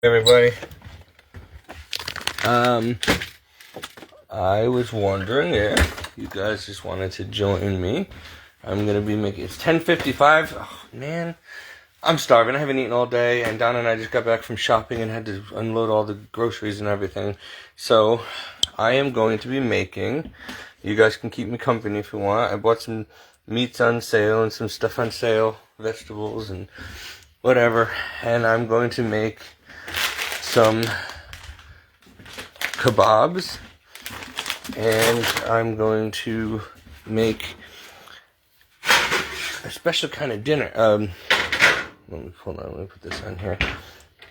Everybody. I was wondering if you guys just wanted to join me. I'm gonna be making it's 10:55. Oh man, I'm starving. I haven't eaten all day, and Donna and I just got back from shopping and had to unload all the groceries and everything. So I am going to be making. You guys can keep me company if you want. I bought some meats on sale and some stuff on sale, vegetables and whatever, and I'm going to make some kebabs, and I'm going to make a special kind of dinner. Hold on, let me put this on here.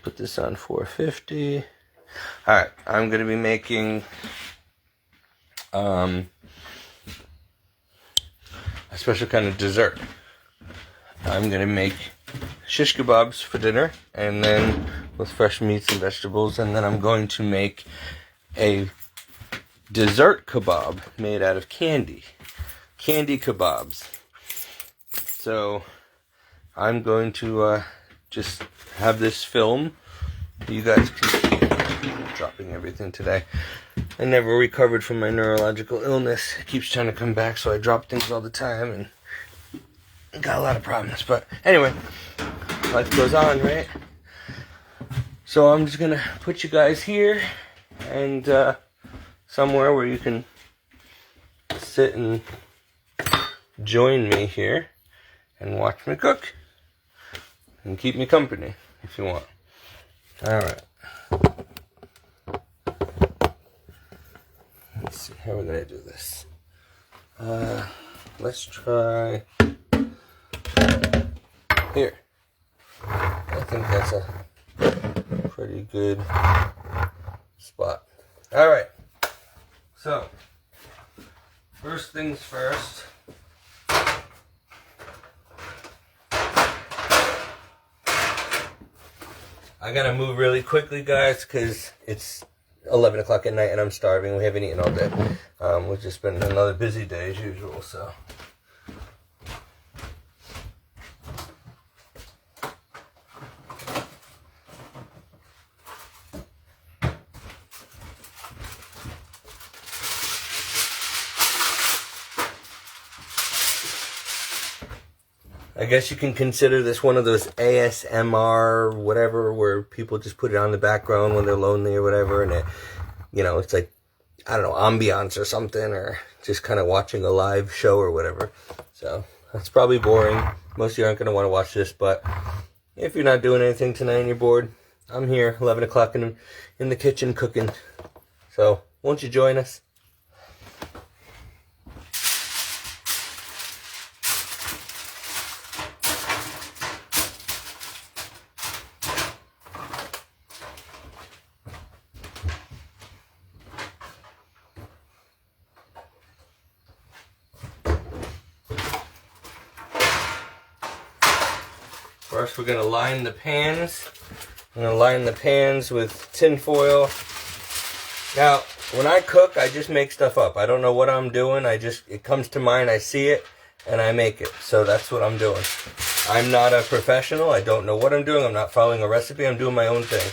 Put this on 450. Alright, I'm going to be making a special kind of dessert. I'm going to make shish kebabs for dinner, and then with fresh meats and vegetables, and then I'm going to make a dessert kebab made out of candy kebabs. So I'm going to just have this film. You guys can see I'm dropping everything today. I never recovered from my neurological illness. It keeps trying to come back, so I drop things all the time and got a lot of problems. But anyway, life goes on, right? So I'm just gonna put you guys here and somewhere where you can sit and join me here and watch me cook and keep me company if you want. Alright. Let's see how we're gonna do this. Let's try here. I think that's a pretty good spot. Alright. So, first things first. I gotta move really quickly, guys, because it's 11 o'clock at night and I'm starving. We haven't eaten all day. We've just been another busy day as usual, so. I guess you can consider this one of those ASMR whatever where people just put it on the background when they're lonely or whatever, and it, it's like, I don't know, ambiance or something, or just kind of watching a live show or whatever. So that's probably boring. Most of you aren't going to want to watch this, but if you're not doing anything tonight and you're bored, I'm here 11 o'clock in the kitchen cooking. So won't you join us? First, we're going to line the pans. I'm going to line the pans with tin foil. Now, when I cook, I just make stuff up. I don't know what I'm doing. It comes to mind, I see it, and I make it. So that's what I'm doing. I'm not a professional. I don't know what I'm doing. I'm not following a recipe. I'm doing my own thing.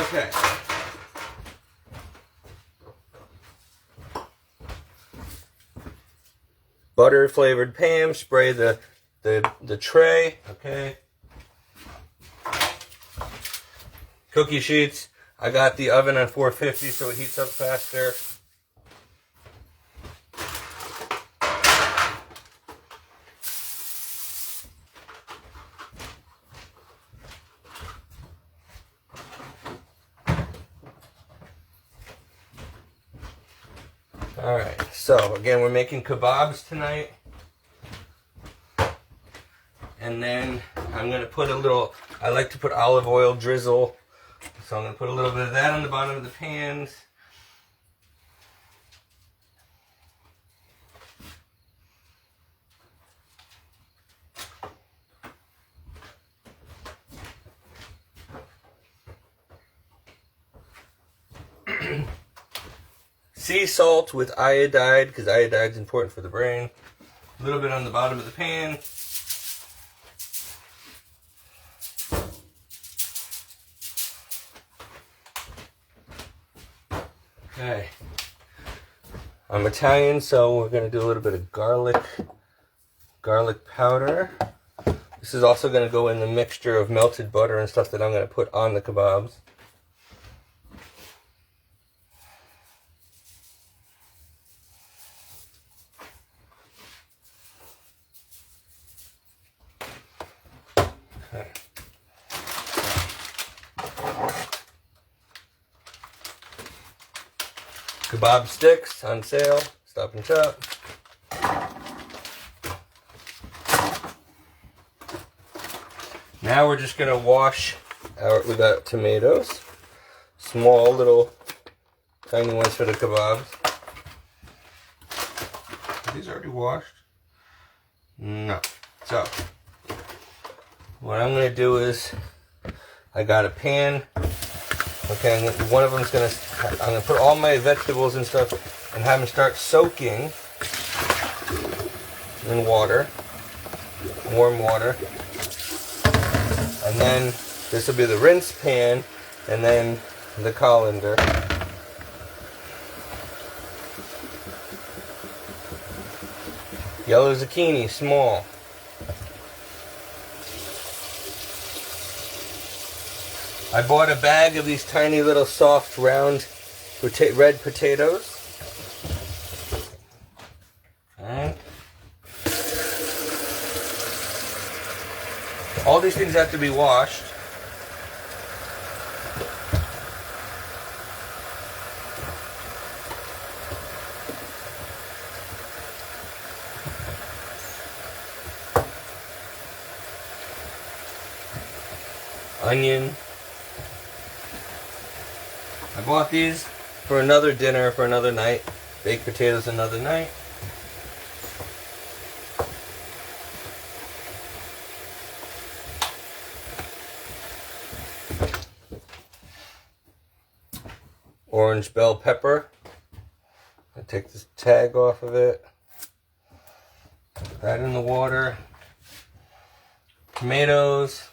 Okay. Butter flavored pan, spray the tray, okay. Cookie sheets. I got the oven on 450 so it heats up faster. Alright, so again, we're making kebabs tonight. And then I'm going to put I like to put olive oil drizzle. So I'm going to put a little bit of that on the bottom of the pans. sea salt with iodide, because iodide is important for the brain. A little bit on the bottom of the pan. Okay. I'm Italian, so we're going to do a little bit of garlic powder. This is also going to go in the mixture of melted butter and stuff that I'm going to put on the kebabs. Okay. Kebab sticks on sale, Stop and Shop. Now we're just going to wash we got tomatoes, small little tiny ones for the kebabs. Are these already washed? No. So, what I'm going to do is, I got a pan. Okay, one of them's I'm going to put all my vegetables and stuff and have them start soaking in water, warm water. And then this will be the rinse pan, and then the colander. Yellow zucchini, small. I bought a bag of these tiny little soft round red potatoes. Okay. All these things have to be washed. Onion. I bought these for another dinner, for another night. Baked potatoes another night. Orange bell pepper. I take this tag off of it. Put that in the water. Tomatoes.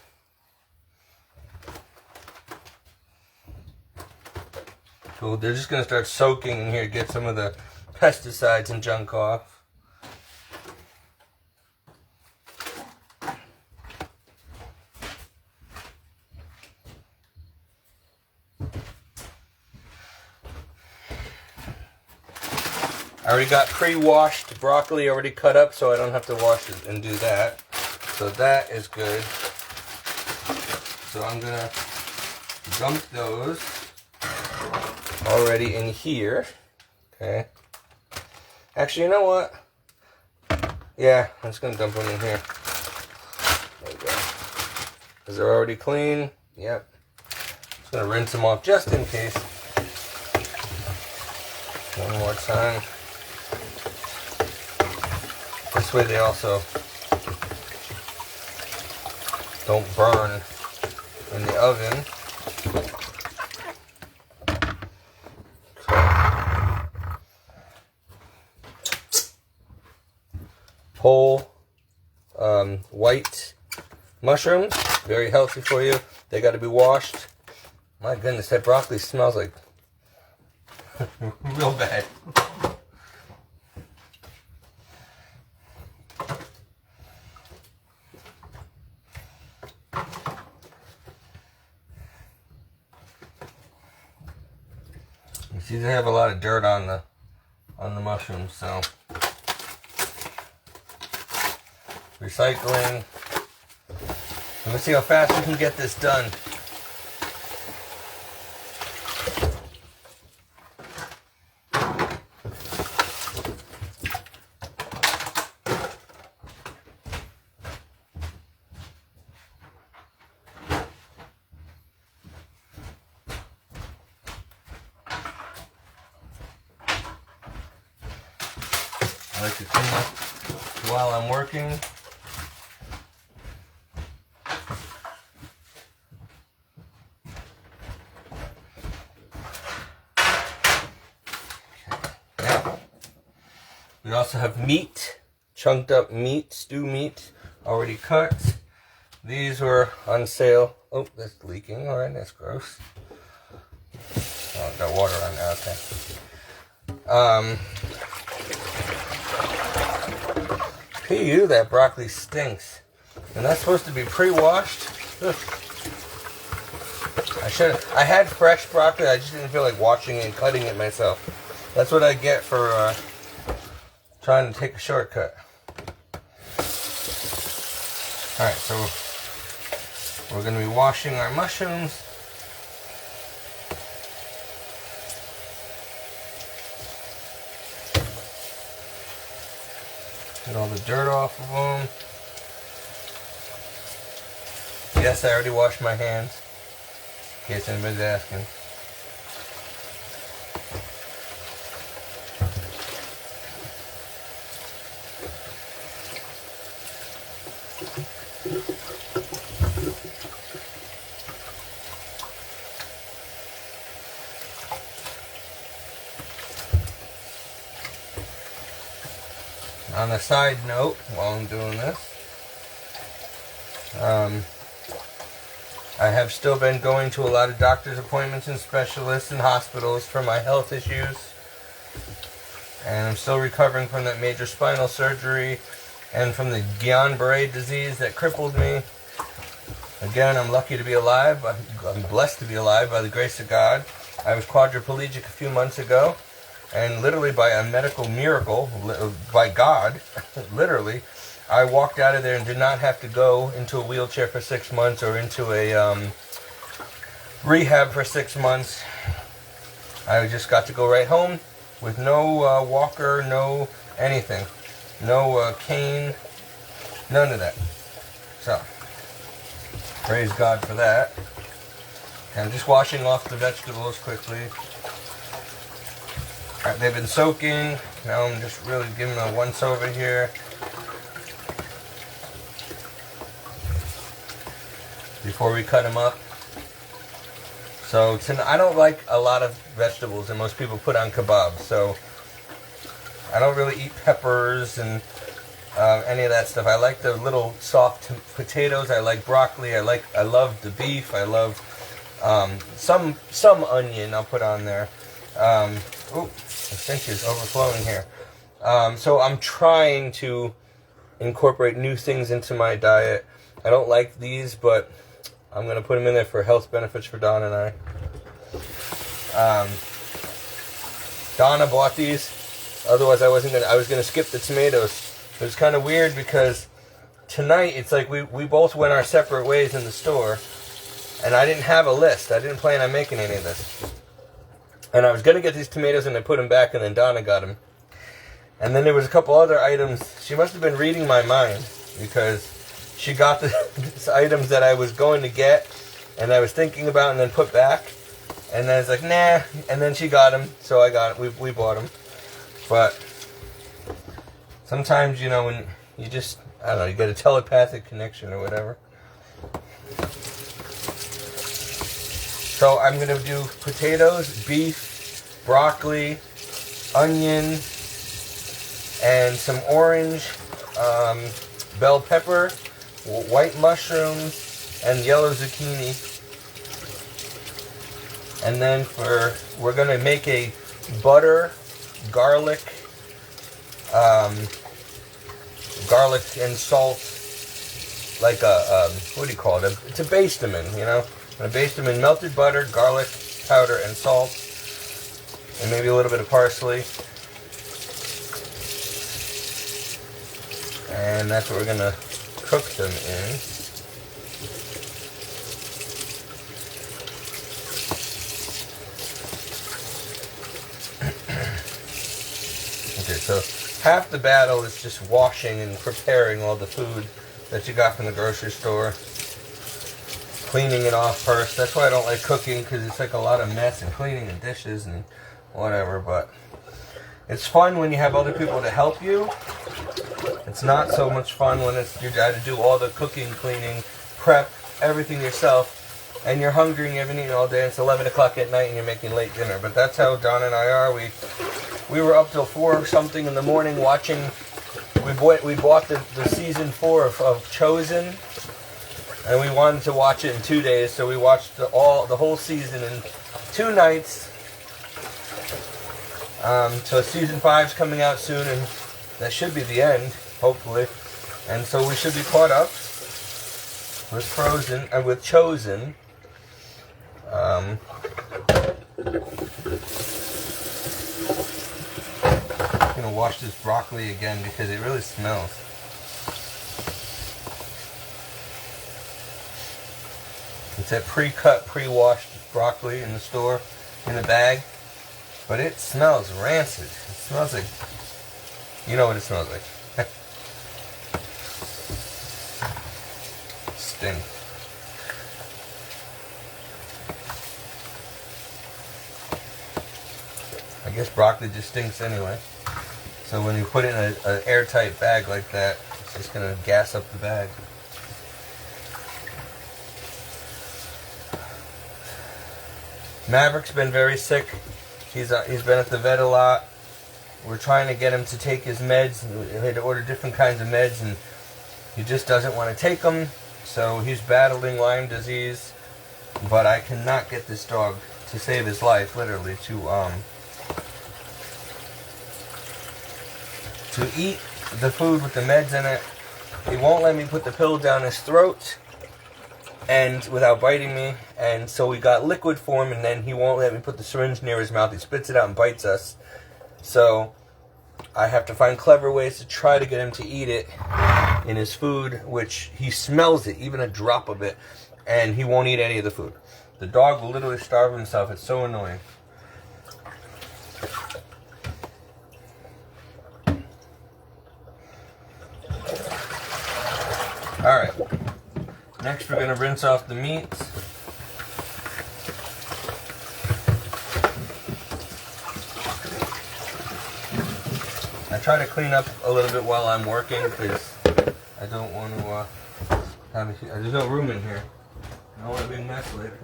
So they're just going to start soaking in here to get some of the pesticides and junk off. I already got pre-washed broccoli already cut up, so I don't have to wash it and do that. So that is good. So I'm going to dump those already in here. Okay. Actually, you know what? Yeah, I'm just going to dump them in here. There we go. Because they're already clean. Yep. Just going to rinse them off just in case. One more time. This way they also don't burn in the oven. Whole white mushrooms, very healthy for you. They got to be washed. My goodness, that broccoli smells like real bad. You see, they have a lot of dirt on the mushrooms, so recycling. Let's see how fast we can get this done. I like to clean up while I'm working. also have meat, chunked up meat, stew meat, already cut. These were on sale. Oh, that's leaking. All right, that's gross. Oh, got water on there. Okay. PU, that broccoli stinks. And that's supposed to be pre-washed. Ugh. I had fresh broccoli. I just didn't feel like washing it and cutting it myself. That's what I get for trying to take a shortcut. All right, so we're going to be washing our mushrooms. Get all the dirt off of them. Yes, I already washed my hands, in case anybody's asking. On a side note, while I'm doing this, I have still been going to a lot of doctor's appointments and specialists and hospitals for my health issues. And I'm still recovering from that major spinal surgery and from the Guillain-Barré disease that crippled me. Again, I'm lucky to be alive. I'm blessed to be alive by the grace of God. I was quadriplegic a few months ago. And literally by a medical miracle, by God, literally, I walked out of there and did not have to go into a wheelchair for 6 months or into a rehab for 6 months. I just got to go right home with no walker, no anything. No cane, none of that. So, praise God for that. And I'm just washing off the vegetables quickly. Alright, they've been soaking. Now I'm just really giving them a once over here. Before we cut them up. So I don't like a lot of vegetables that most people put on kebabs. So I don't really eat peppers and any of that stuff. I like the little soft potatoes. I like broccoli. I love the beef. I love some onion I'll put on there. Ooh, the sink is overflowing here. So I'm trying to incorporate new things into my diet. I don't like these, but I'm going to put them in there for health benefits for Dawn and I. Donna bought these. Otherwise, I was going to skip the tomatoes. It was kind of weird because tonight it's like we both went our separate ways in the store, and I didn't have a list. I didn't plan on making any of this. And I was going to get these tomatoes and I put them back, and then Donna got them. And then there was a couple other items. She must have been reading my mind because she got these items that I was going to get and I was thinking about and then put back. And then I was like, nah. And then she got them, so I got it. We bought them. But sometimes, you know, when you just, I don't know, you get a telepathic connection or whatever. So I'm going to do potatoes, beef, broccoli, onion, and some orange, bell pepper, white mushrooms, and yellow zucchini. And then we're going to make a butter, garlic and salt, like a, what do you call it? It's a baste them in, you know? I'm going to baste them in melted butter, garlic powder, and salt, and maybe a little bit of parsley. And that's what we're going to cook them in. Okay, so half the battle is just washing and preparing all the food that you got from the grocery store. Cleaning it off first. That's why I don't like cooking, because it's like a lot of mess and cleaning and dishes and whatever, but it's fun when you have other people to help you. It's not so much fun when it's you got to do all the cooking, cleaning, prep, everything yourself, and you're hungry and you haven't eaten all day, and it's 11 o'clock at night and you're making late dinner. But that's how Don and I are. We we were up till 4 or something in the morning watching. We bought the season 4 of Chosen, and we wanted to watch it in 2 days, so we watched the whole season in 2 nights. So season 5's coming out soon, and that should be the end, hopefully. And so we should be caught up with Frozen and with Chosen. I'm gonna wash this broccoli again because it really smells. It's that pre-cut, pre-washed broccoli in the store, in a bag, but it smells rancid. It smells like, you know what it smells like. Stink. I guess broccoli just stinks anyway. So when you put it in an airtight bag like that, it's just gonna gas up the bag. Maverick's been very sick. He's been at the vet a lot. We're trying to get him to take his meds. We had to order different kinds of meds, and he just doesn't want to take them. So he's battling Lyme disease. But I cannot get this dog to save his life, literally, to eat the food with the meds in it. He won't let me put the pill down his throat and without biting me, and so we got liquid for him, and then he won't let me put the syringe near his mouth. He spits it out and bites us. So I have to find clever ways to try to get him to eat it in his food, which he smells it, even a drop of it, and he won't eat any of the food. The dog will literally starve himself. It's so annoying. Alright, next we're going to rinse off the meats. I try to clean up a little bit while I'm working because I don't want to there's no room in here. I don't want a big mess later.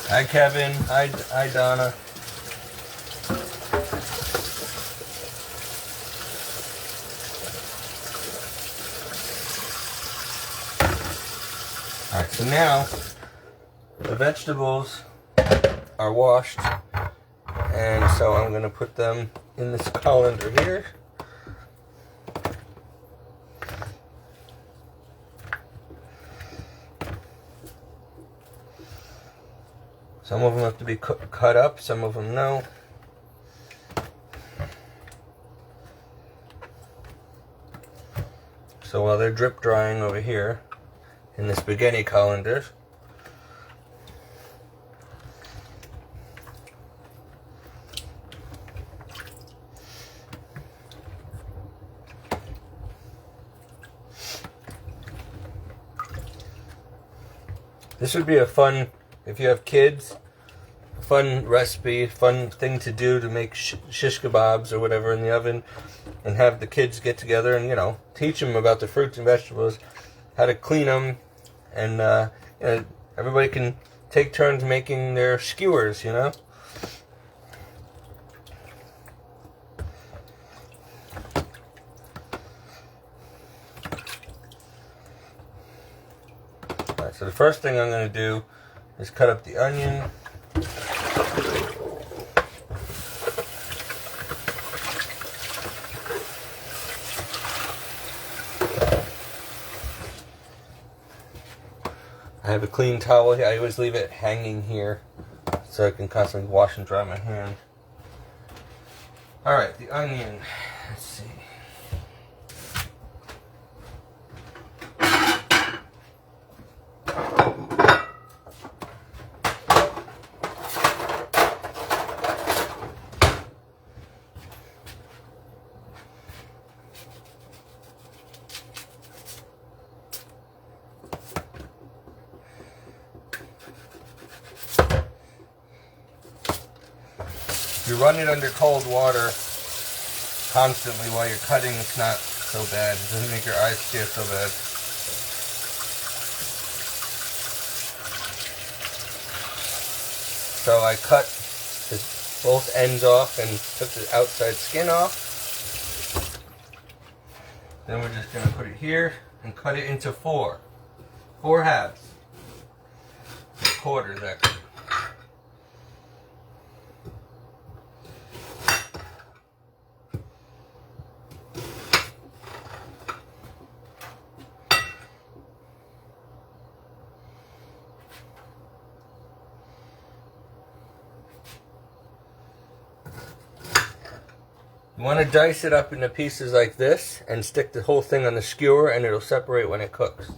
Hi Kevin, hi Donna. Alright, so now the vegetables are washed, and so I'm going to put them in this colander here. Some of them have to be cut up, some of them no. So while they're drip drying over here in the spaghetti colander, this would be a fun, if you have kids, fun recipe, fun thing to do to make shish kebabs or whatever in the oven, and have the kids get together and, you know, teach them about the fruits and vegetables, how to clean them, and you know, everybody can take turns making their skewers, you know. Alright, so the first thing I'm going to do is cut up the onion. I have a clean towel here. I always leave it hanging here so I can constantly wash and dry my hand. Alright, the onion. Let's see. run it under cold water constantly while you're cutting, it's not so bad. It doesn't make your eyes tear so bad. So I cut both ends off and took the outside skin off. Then we're just going to put it here and cut it into four halves. Quarters, actually. You want to dice it up into pieces like this and stick the whole thing on the skewer, and it'll separate when it cooks.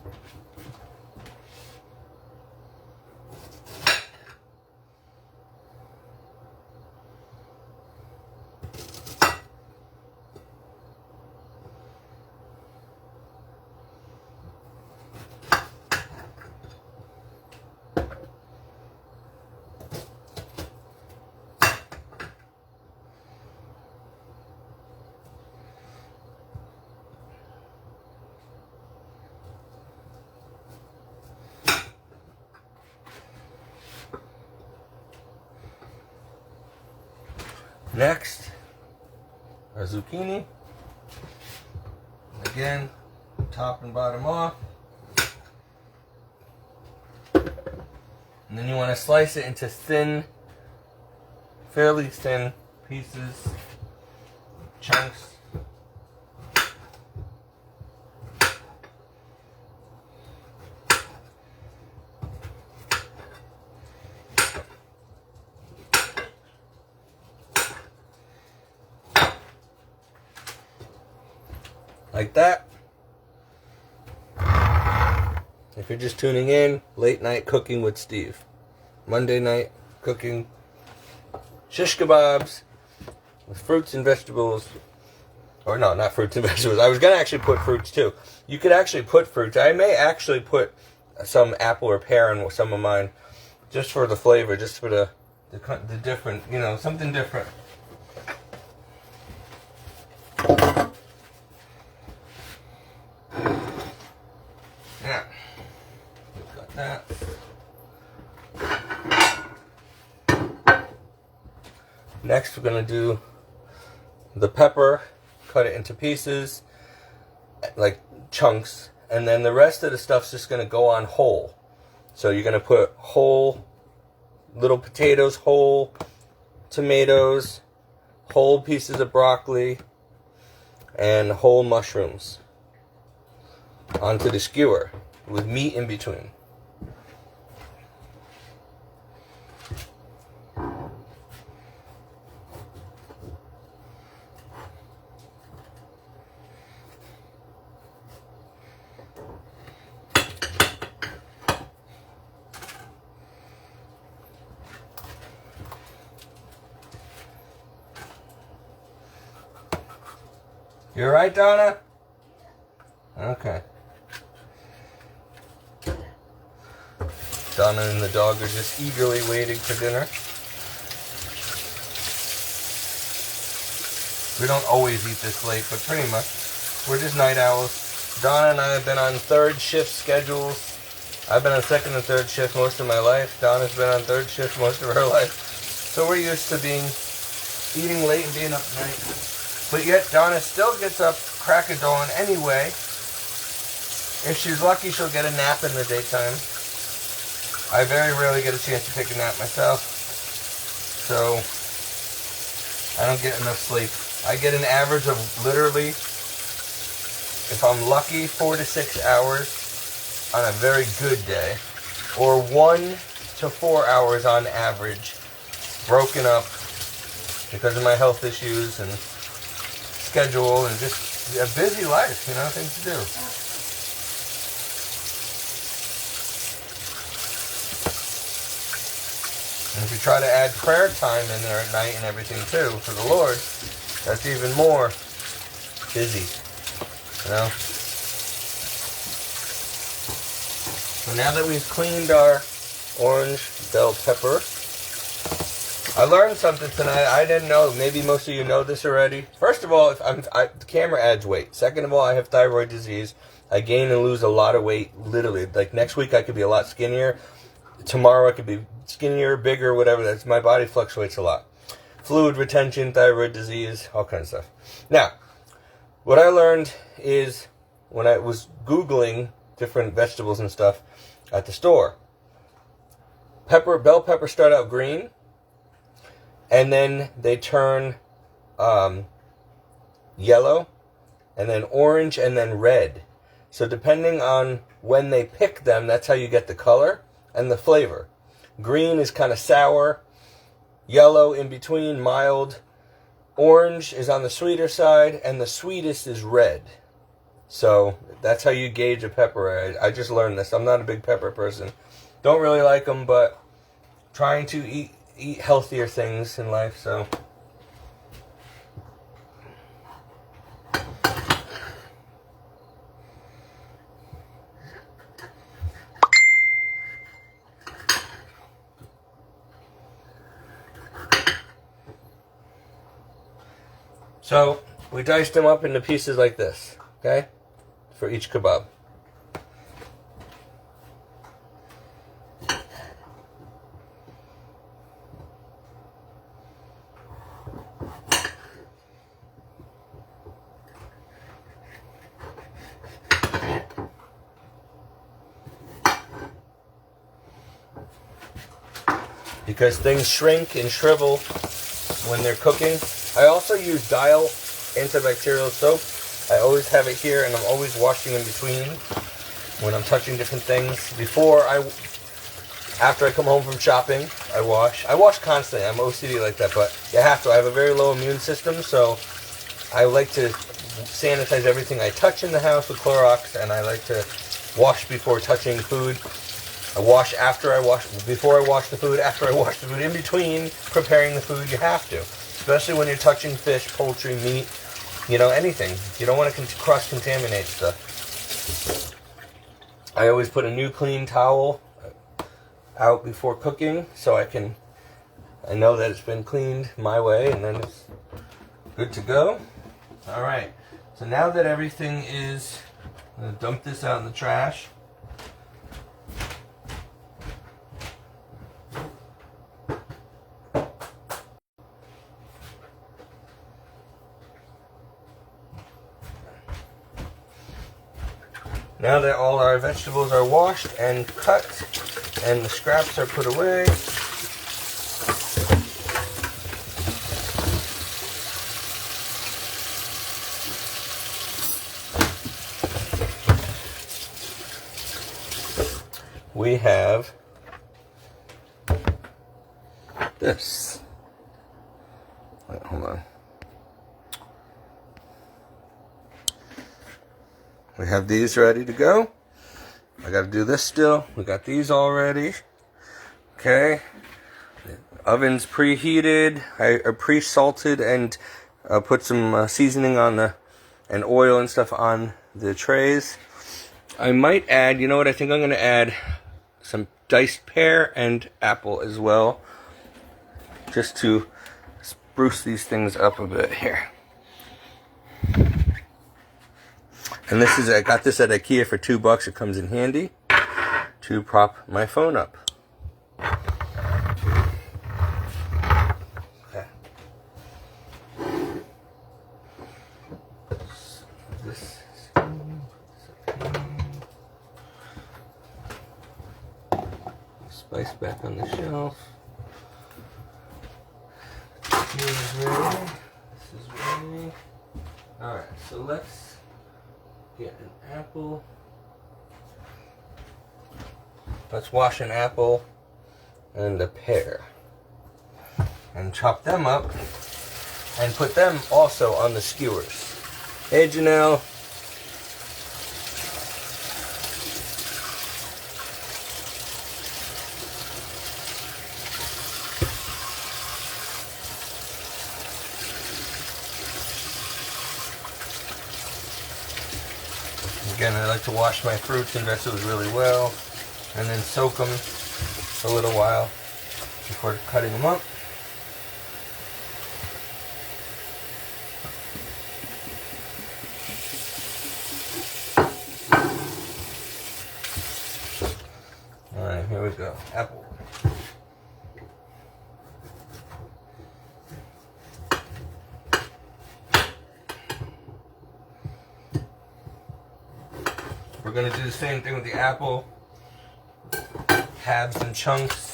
Next, our zucchini. Again, top and bottom off. And then you want to slice it into thin, fairly thin pieces, chunks. Like that. If you're just tuning in, late night cooking with Steve. Monday night cooking shish kebabs with fruits and vegetables. Or no, not fruits and vegetables. I was going to actually put fruits too. You could actually put fruits. I may actually put some apple or pear in some of mine. Just for the flavor, just for the different, you know, something different. Yeah, we've got that. Next, we're going to do the pepper, cut it into pieces, like chunks, and then the rest of the stuff's just going to go on whole. So you're going to put whole little potatoes, whole tomatoes, whole pieces of broccoli, and whole mushrooms onto the skewer with meat in between. You alright, Donna? Okay. Donna and the dog are just eagerly waiting for dinner. We don't always eat this late, but pretty much. We're just night owls. Donna and I have been on third shift schedules. I've been on second and third shift most of my life. Donna's been on third shift most of her life. So we're used to eating late and being up night. But yet Donna still gets up crack of dawn anyway. If she's lucky, she'll get a nap in the daytime. I very rarely get a chance to take a nap myself. So I don't get enough sleep. I get an average of literally, if I'm lucky, 4 to 6 hours on a very good day. Or 1 to 4 hours on average. Broken up because of my health issues and schedule and just a busy life, you know, things to do. And if you try to add prayer time in there at night and everything too for the Lord, that's even more busy, you know. So now that we've cleaned our orange bell pepper, I learned something tonight. I didn't know. Maybe most of you know this already. First of all, the camera adds weight. Second of all, I have thyroid disease. I gain and lose a lot of weight, literally. Like next week, I could be a lot skinnier. Tomorrow, I could be skinnier, bigger, whatever. That's my body fluctuates a lot. Fluid retention, thyroid disease, all kinds of stuff. Now, what I learned is when I was Googling different vegetables and stuff at the store, bell peppers start out green, and then they turn yellow, and then orange, and then red. So depending on when they pick them, that's how you get the color and the flavor. Green is kind of sour, yellow in between, mild, orange is on the sweeter side, and the sweetest is red. So that's how you gauge a pepper. I just learned this. I'm not a big pepper person. Don't really like them, but trying to eat healthier things in life, so. So, we diced them up into pieces like this, okay? For each kebab. Because things shrink and shrivel when they're cooking. I also use Dial antibacterial soap. I always have it here, and I'm always washing in between when I'm touching different things. After I come home from shopping, I wash. I wash constantly. I'm OCD like that, but you have to. I have a very low immune system, so I like to sanitize everything I touch in the house with Clorox, and I like to wash before touching food. I wash after I wash, before I wash the food, after I wash the food, in between preparing the food, you have to. Especially when you're touching fish, poultry, meat, anything. You don't want to cross-contaminate stuff. I always put a new clean towel out before cooking so I know that it's been cleaned my way, and then it's good to go. Alright, so now that everything is, I'm going to dump this out in the trash. Now that all our vegetables are washed and cut and the scraps are put away, we have this. Wait, hold on. We have these ready to go. I got to do this still. We got these all ready. Okay. The oven's preheated. I pre-salted and put some seasoning on and oil and stuff on the trays. I might add, you know what? I think I'm going to add some diced pear and apple as well, just to spruce these things up a bit here. And I got this at IKEA for $2. It comes in handy to prop my phone up. Okay. Spice back on the shelf. This is ready. This is ready. Alright, so let's get an apple. Let's wash an apple and a pear and chop them up and put them also on the skewers. Hey, Janelle. Again, I like to wash my fruits and vegetables really well and then soak them for a little while before cutting them up. we go. Apple. We're going to do the same thing with the apple. Halves and chunks.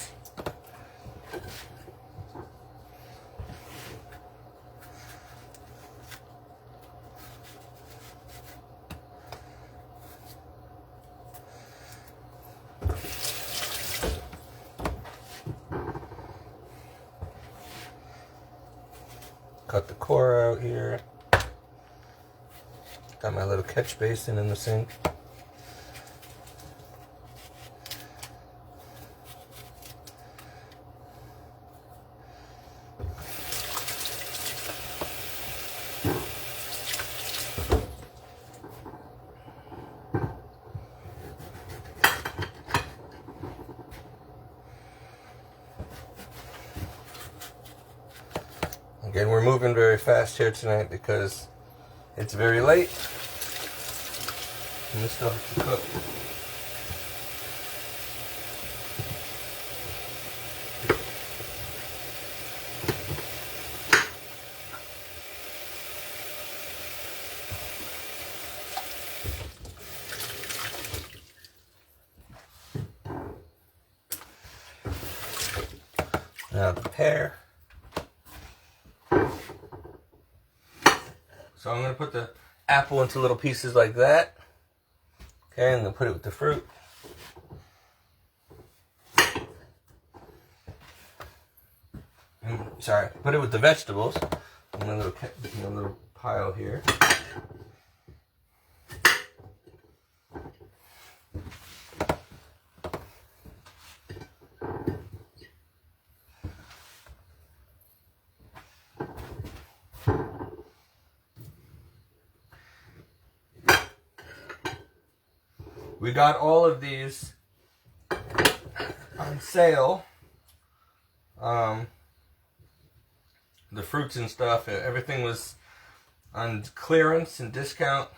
Cut the core out here. Got my little catch basin in the sink. Again, we're moving very fast here tonight because it's very late and this stuff is to cook. Now the pear. So I'm going to put the apple into little pieces like that. Okay, and then put it with the fruit. Sorry, put it with the vegetables. In a little pile here. We got all of these on sale. The fruits and stuff, everything was on clearance and discount.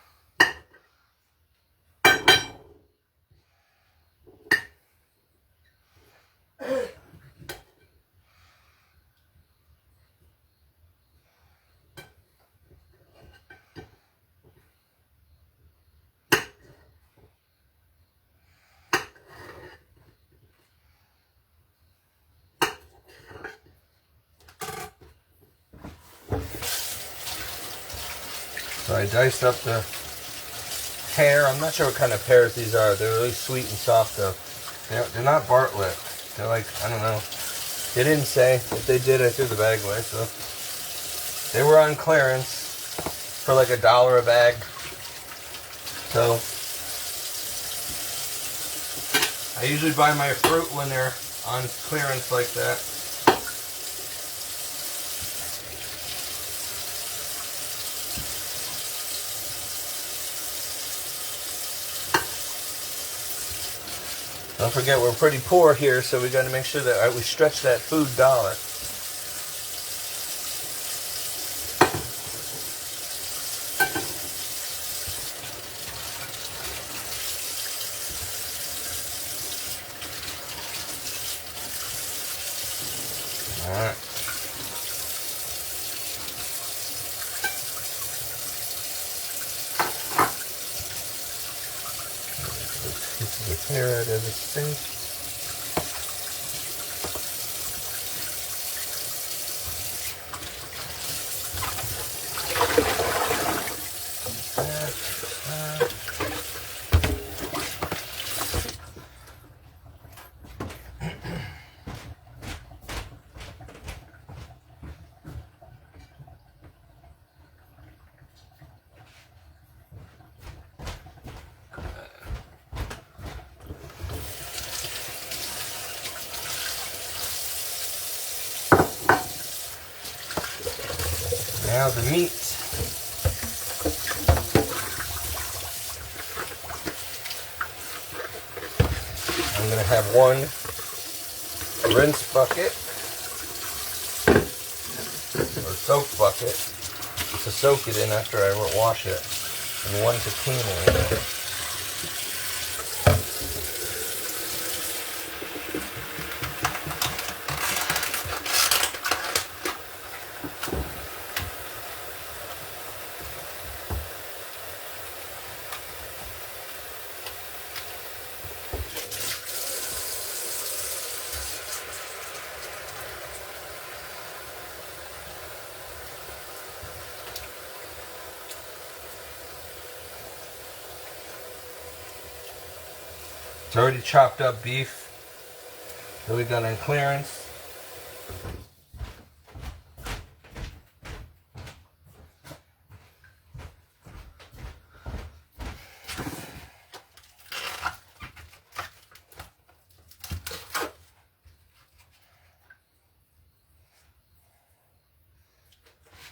So I diced up the pear. I'm not sure what kind of pears these are. They're really sweet and soft though. They're not Bartlett. They're like, I don't know. They didn't say. If they did, I threw the bag away. So they were on clearance for like $1 a bag. So I usually buy my fruit when they're on clearance like that. Don't forget, we're pretty poor here, so we got to make sure that we stretch that food dollar. All right. Pieces of hair out of this thing. Now the meat. I'm going to have one rinse bucket or soak bucket to soak it in after I wash it, and one to clean it in. It's already chopped up beef that we got on clearance.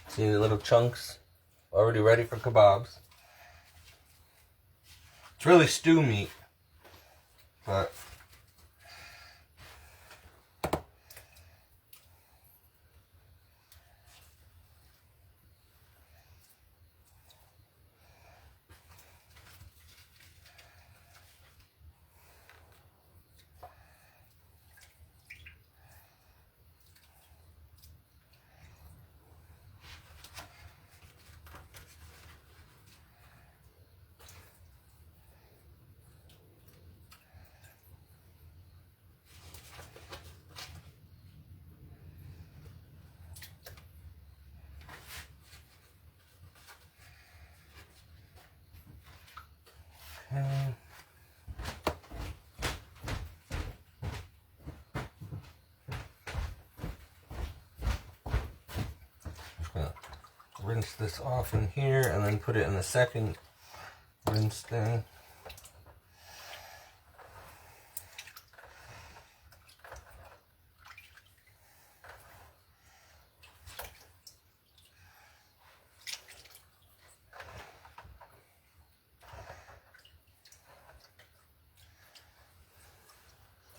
See the little chunks already ready for kebabs. It's really stew meat, but just gonna rinse this off in here and then put it in the second rinse thing.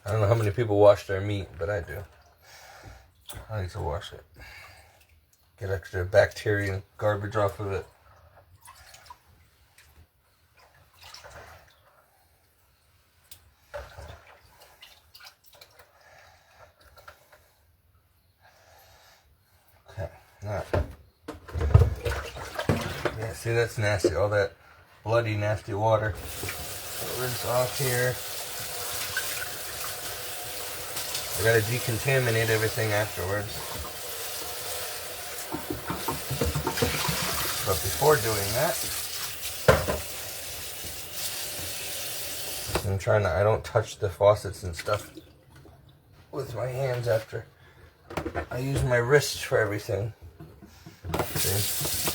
I don't know how many people wash their meat, but I do. I like to wash it. Get extra bacteria and garbage off of it. Okay, now. Yeah, see, that's nasty. All that bloody, nasty water. Rinse off here. I gotta decontaminate everything afterwards. But before doing that, I'm trying to, I don't touch the faucets and stuff with my hands after. I use my wrists for everything. See?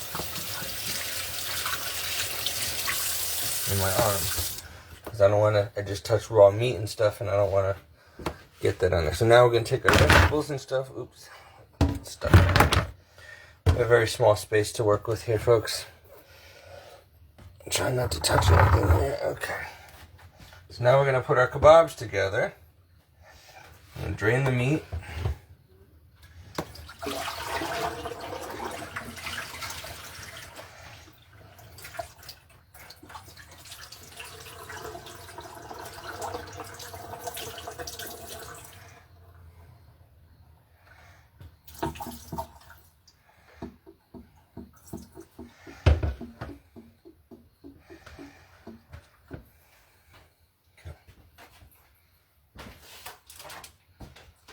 And my arms. Because I don't want to, I just touch raw meat and stuff and I don't want to get that on there. So now we're going to take our vegetables and stuff. Oops. Stuck. A very small space to work with here, folks. Try not to touch anything here. Okay. So now we're going to put our kebabs together. I'm going to drain the meat.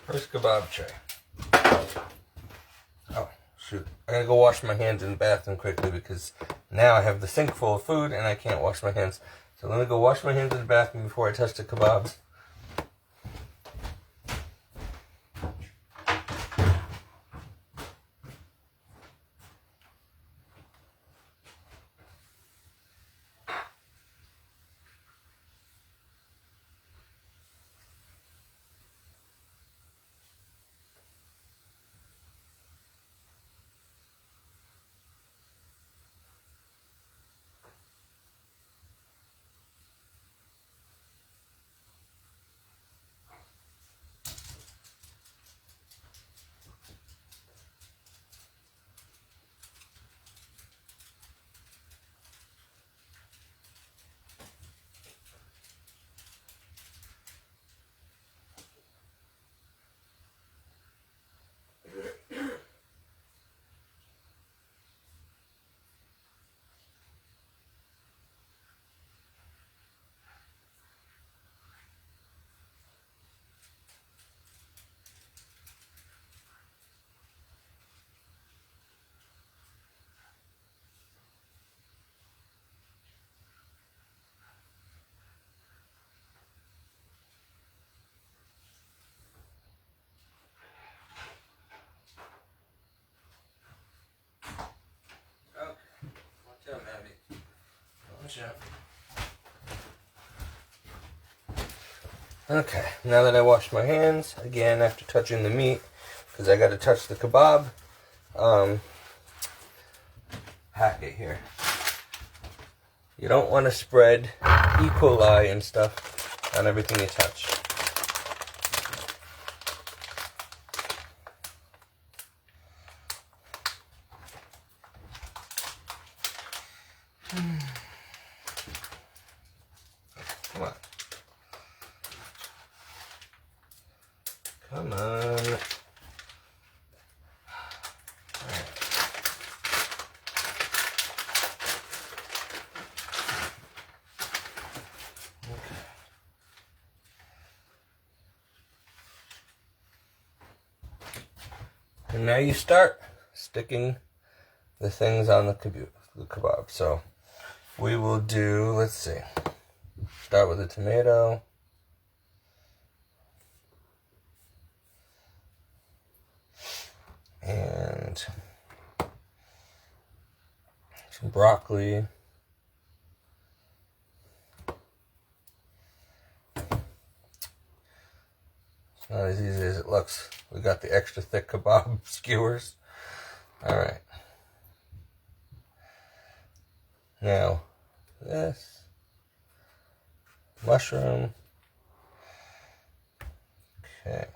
First kebab tray. Oh, shoot. I gotta go wash my hands in the bathroom quickly because now I have the sink full of food and I can't wash my hands. So let me go wash my hands in the bathroom before I touch the kebabs. ketchup. Okay, now that I washed my hands, again after touching the meat, because I got to touch the kebab, hack it here. You don't want to spread E. coli and stuff on everything you touch. Come on. Come on. And now you start sticking the things on the kebab. So we will do, let's see, start with the tomato. And some broccoli. It's not as easy as it looks. We got the extra thick kebab skewers. Alright. Now, this. Mushroom. Okay.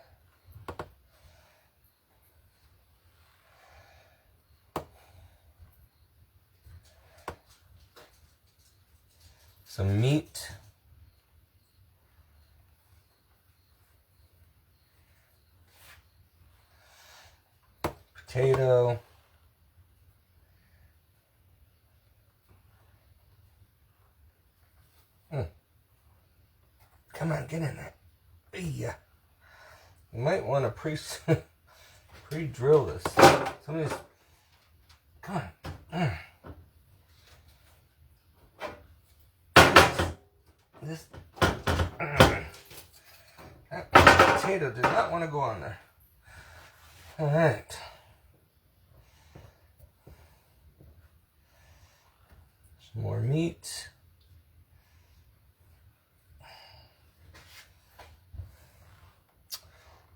Some meat. Potato. Come on, get in there. Yeah. You might want to pre-drill this. Some of these. Come on. This. That potato did not want to go on there. All right. Some more meat.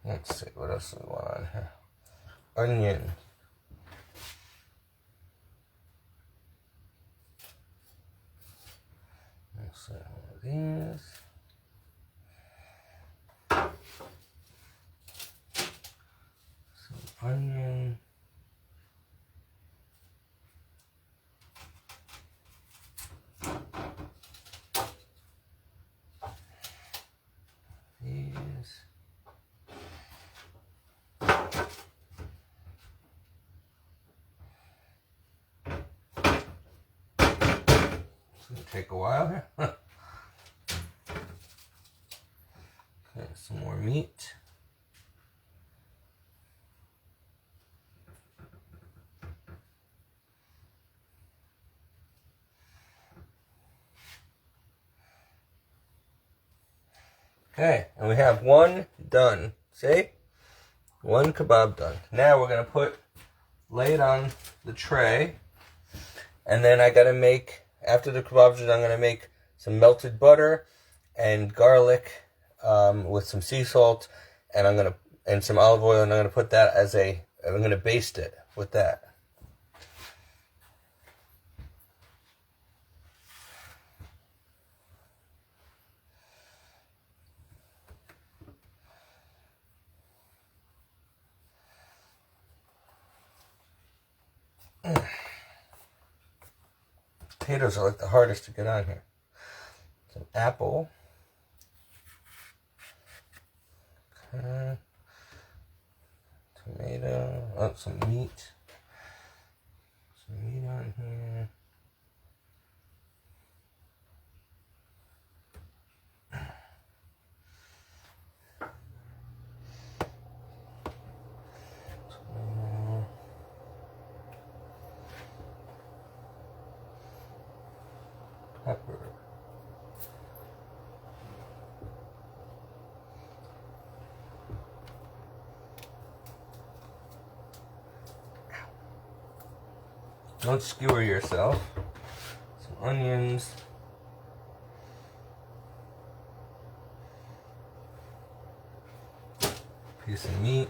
Let's see, what else do we want on here? Onion. Let's see, one of these. Some onion. These. Take a while here. Okay, some more meat. Okay, and we have one done. See? One kebab done. Now we're going to lay it on the tray. And then I got to make, after the kebabs are done, I'm going to make some melted butter and garlic with some sea salt, and and some olive oil, and I'm going to put that I'm going to baste it with that. Potatoes are like the hardest to get on here. Some apple. Okay. Tomato. Oh, some meat. Some meat on here. Pepper. Don't skewer yourself. Some onions. piece of meat.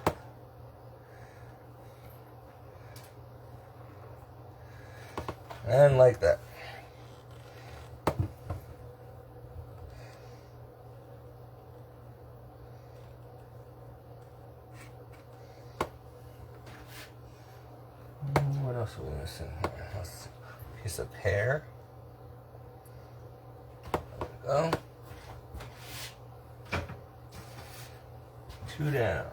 And like that. What else are we missing here? Let's see. Piece of pear. There we go. 2 down.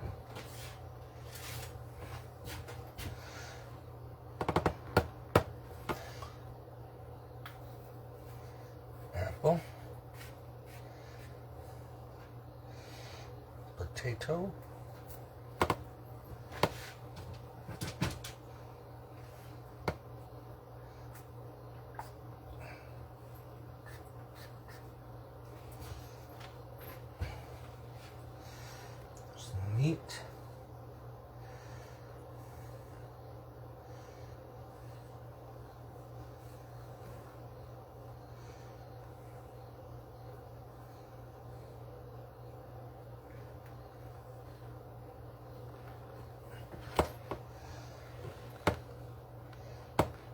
Apple. Potato. Meat.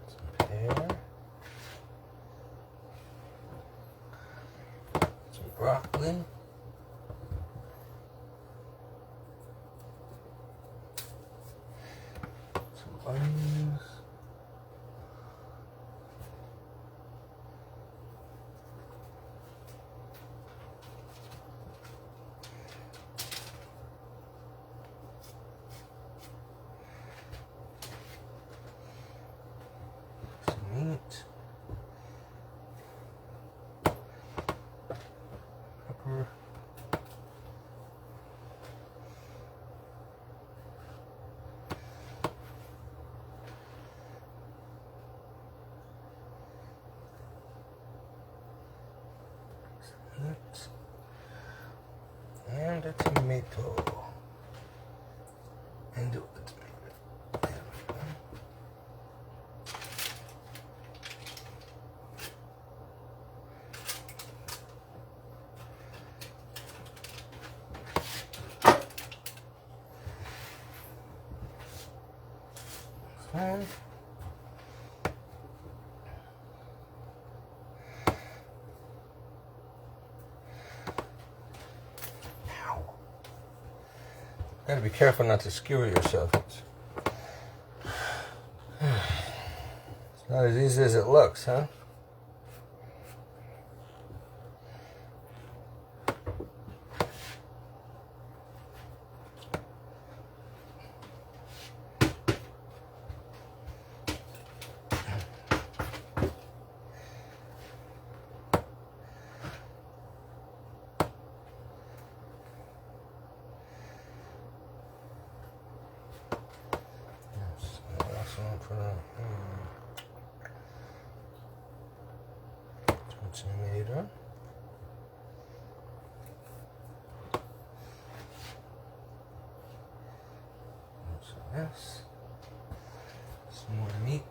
Some pear. Some broccoli. Onions. Some meat. Pepper. And a tomato. And do the tomato. There we go. This one. Gotta be careful not to skewer yourself. It's not as easy as it looks, huh? Tomato. So this. Some more meat.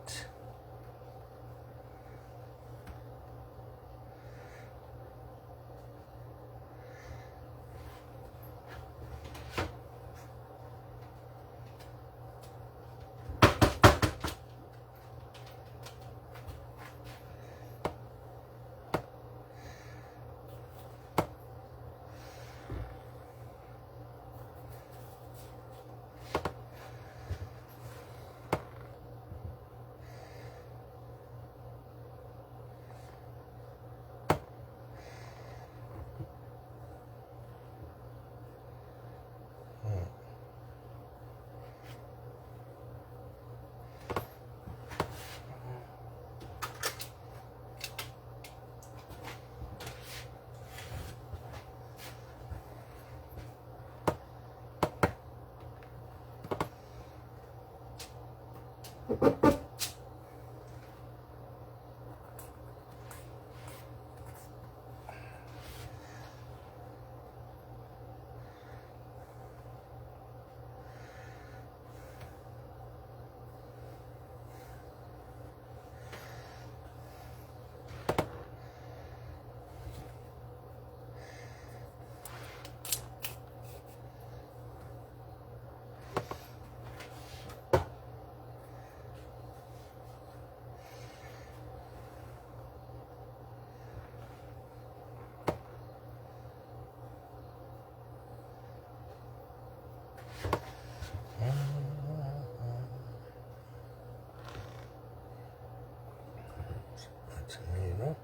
go.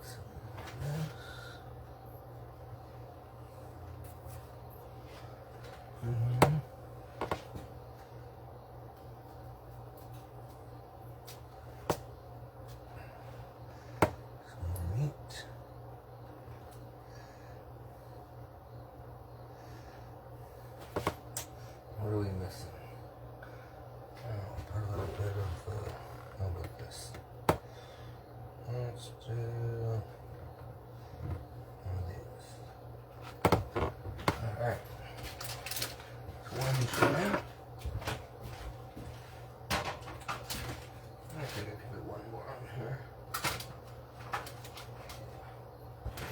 Some meat. What are we missing? Oh, put a little bit of, how about this? Let's do one of these. Alright. One shrimp. I think I can put one more on here.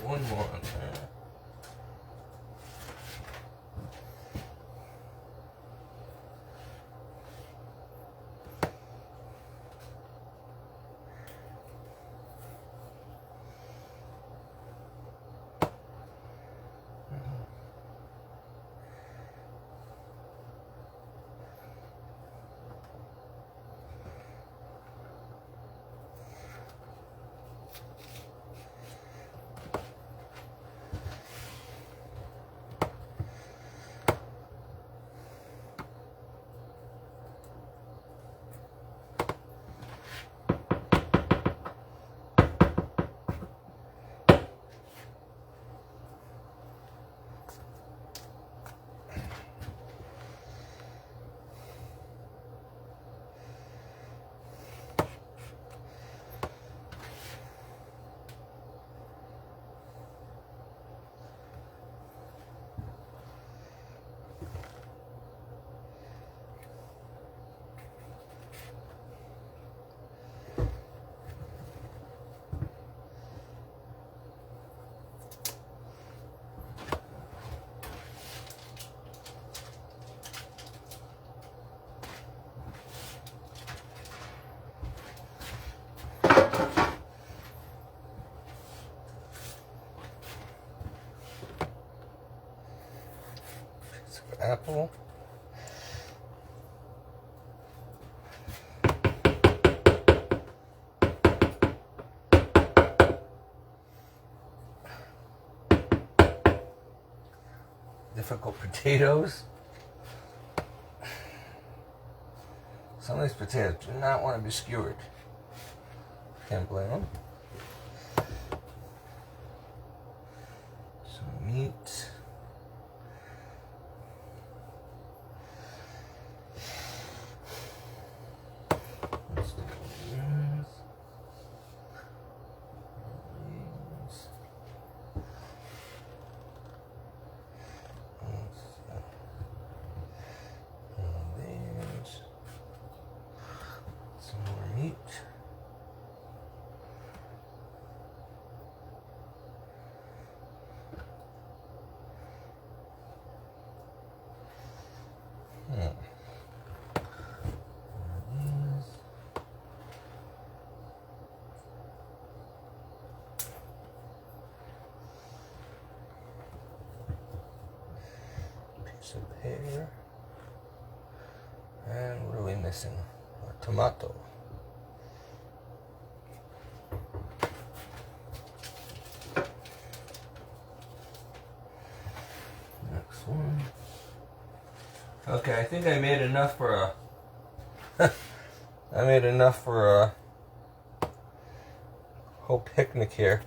One more on there. Apple. Difficult potatoes. Some of these potatoes do not want to be skewered. Can't blame them. Some meat. Piece of pear. And what are we missing? A tomato. Next one. Okay, I think I made enough for a I made enough for a whole picnic here.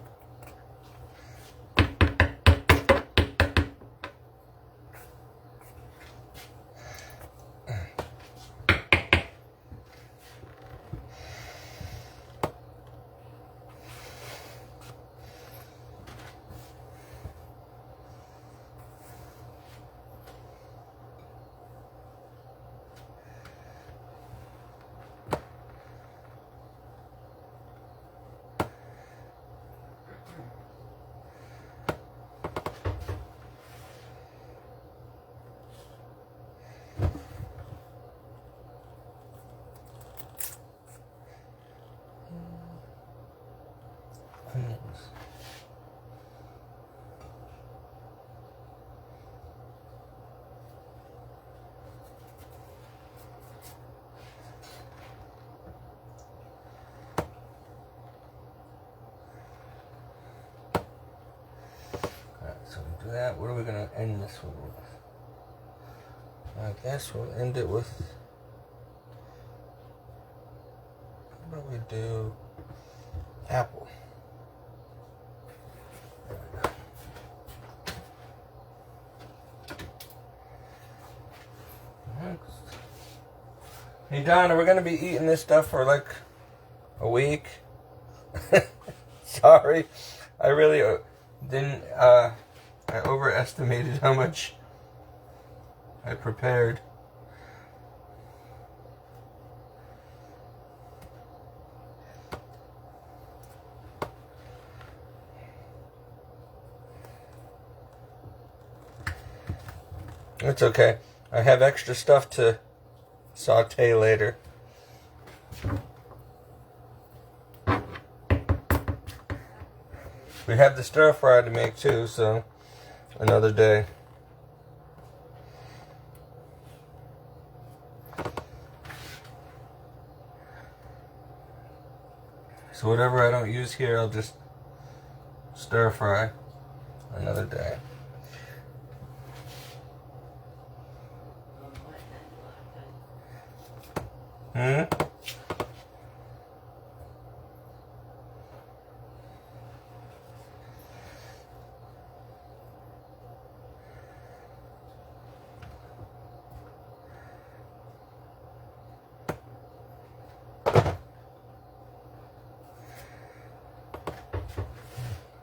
after that, what are we going to end this one with? I guess we'll end it with... What do we do? Apple. There we go. Next. Hey Donna, we're going to be eating this stuff for like a week. Sorry. I really didn't... I overestimated how much I prepared. It's okay. I have extra stuff to saute later. We have the stir fry to make too, so another day. So whatever I don't use here, I'll just stir fry another day.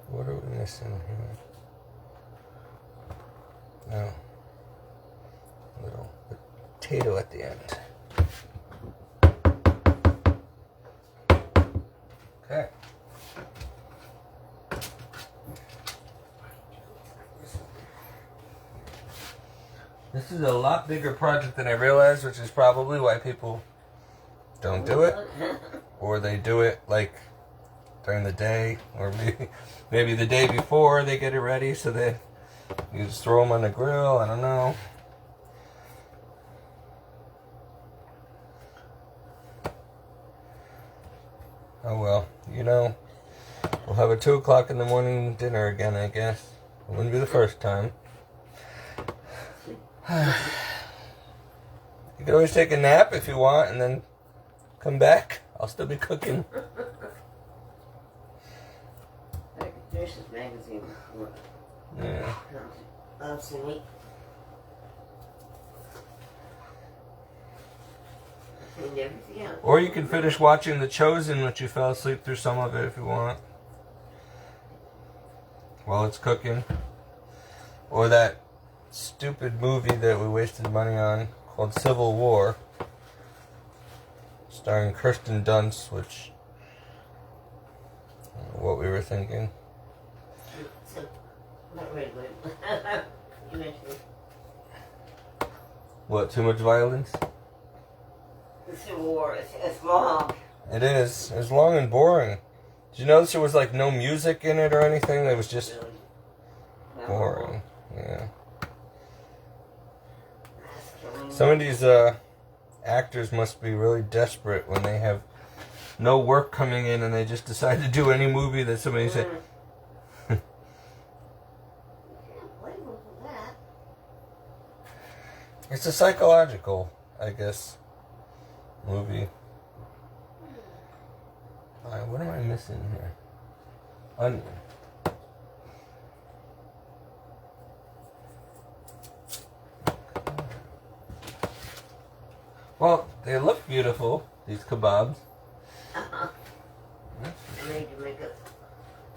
What are we missing here? Oh, little potato at the end. Okay. This is a lot bigger project than I realized, which is probably why people don't do it. Or they do it like during the day, or maybe the day before they get it ready, so they you just throw them on the grill. I don't know. Oh well, you know, we'll have a 2 o'clock in the morning dinner again, I guess. It wouldn't be the first time. You can always take a nap if you want and then come back. I'll still be cooking. I could finish this magazine before Yeah. obsolete. And everything else. Or you can finish watching The Chosen, which you fell asleep through some of it if you want, while it's cooking. Or that stupid movie that we wasted money on called Civil War, starring Kirsten Dunst, which I don't know what we were thinking. So, wait. You mentioned What, too much violence? the Civil War. It's long. It is. It was long and boring. Did you notice there was like no music in it or anything? It was just Really. boring. Yeah. Some of these actors must be really desperate when they have no work coming in and they just decide to do any movie that somebody said. Can't blame them for that. It's a psychological, I guess, movie. What am I missing here? Onion. Well, they look beautiful, these kebabs. I made you make it.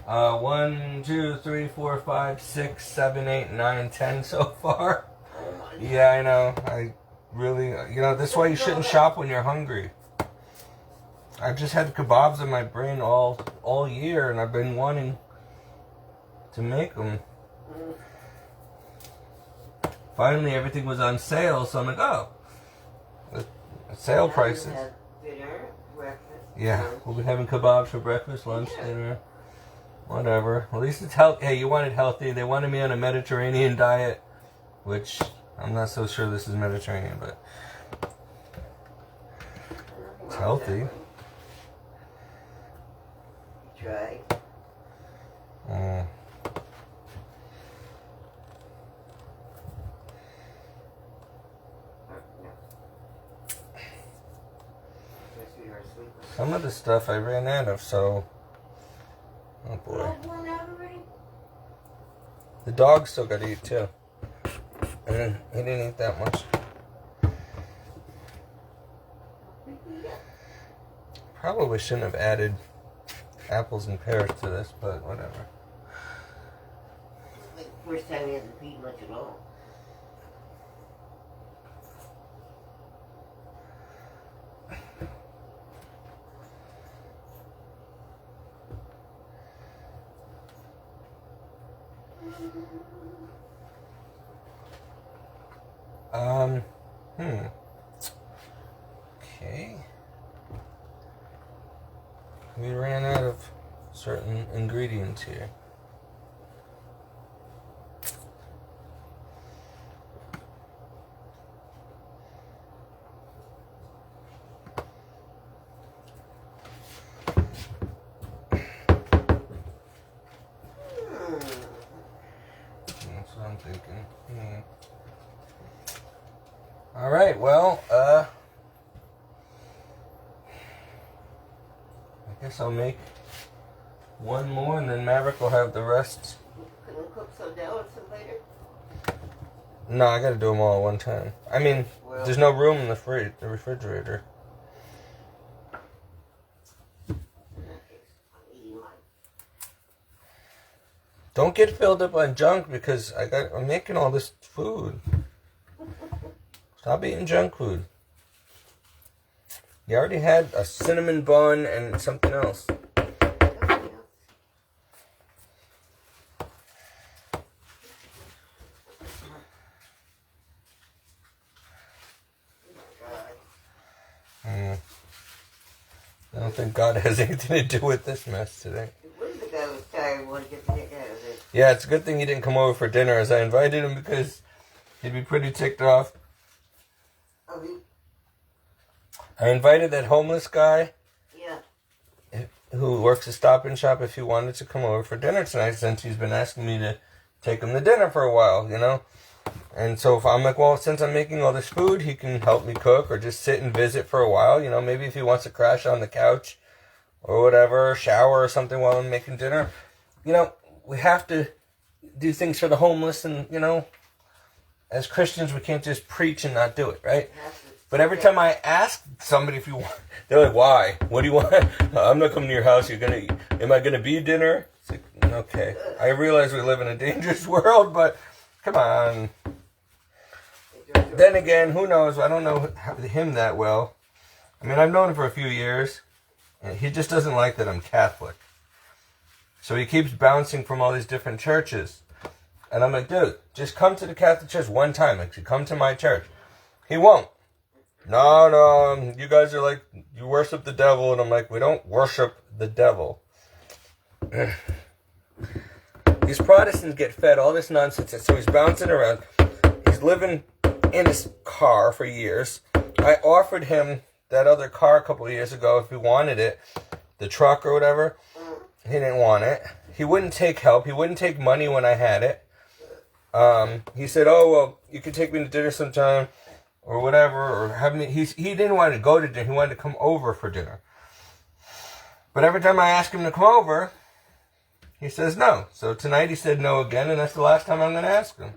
1, 2, 3, 4, 5, 6, 7, 8, 9, 10 so far. Oh my Yeah, I know. I really, that's why you shouldn't shop when you're hungry. I've just had kebabs in my brain all year, and I've been wanting to make them. Finally, everything was on sale, so I'm like, oh, the sale prices. Have dinner, breakfast. Yeah, lunch. we'll be having kebabs for breakfast, lunch, dinner, whatever. At least it's healthy. Hey, you wanted healthy. They wanted me on a Mediterranean diet, which I'm not so sure this is Mediterranean, but it's healthy. Try. week. Some of the stuff I ran out of, so... Oh boy. Oh, one out already? The dog still got to eat too. And he didn't eat that much. Probably shouldn't have added apples and pears to this, but whatever. It's like the first time he hasn't eaten much at all. Okay. We ran out of certain ingredients here. That's what I'm thinking. All right, well, I guess I'll make one more, and then Maverick will have the rest. Can we cook some now and some later? No, I gotta do them all at one time. I mean, Well, there's no room in the refrigerator. in that case, I'm eating mine. Don't get filled up on junk because I'm making all this food. Stop eating junk food. You already had a cinnamon bun and something else. Nothing else. I don't think God has anything to do with this mess today. What if the guy was tired and wanted to get the heck out of it? Yeah, it's a good thing he didn't come over for dinner, as I invited him because he'd be pretty ticked off. Oh, I invited that homeless guy yeah. who works at Stop and Shop if he wanted to come over for dinner tonight, since he's been asking me to take him to dinner for a while, you know? And so if I'm like, well, since I'm making all this food, he can help me cook or just sit and visit for a while, you know? Maybe if he wants to crash on the couch or whatever, shower or something while I'm making dinner. You know, we have to do things for the homeless, and, you know, as Christians, we can't just preach and not do it, right? But every time I ask somebody if you want, they're like, why? What do you want? I'm not coming to your house. Am I gonna be dinner? It's like, okay. I realize we live in a dangerous world, but come on. Then again, who knows? I don't know him that well. I mean, I've known him for a few years, and he just doesn't like that I'm Catholic. So he keeps bouncing from all these different churches. And I'm like, dude, just come to the Catholic Church one time. Like, come to my church. He won't. No, you guys are like, you worship the devil. And I'm like, we don't worship the devil. These Protestants get fed all this nonsense. And so he's bouncing around. He's living in his car for years. I offered him that other car a couple of years ago if he wanted it. The truck or whatever. He didn't want it. He wouldn't take help. He wouldn't take money when I had it. He said, oh, well, you can take me to dinner sometime. Or whatever, or have me. He didn't want to go to dinner. He wanted to come over for dinner. But every time I ask him to come over, he says no. So tonight he said no again, and that's the last time I'm going to ask him.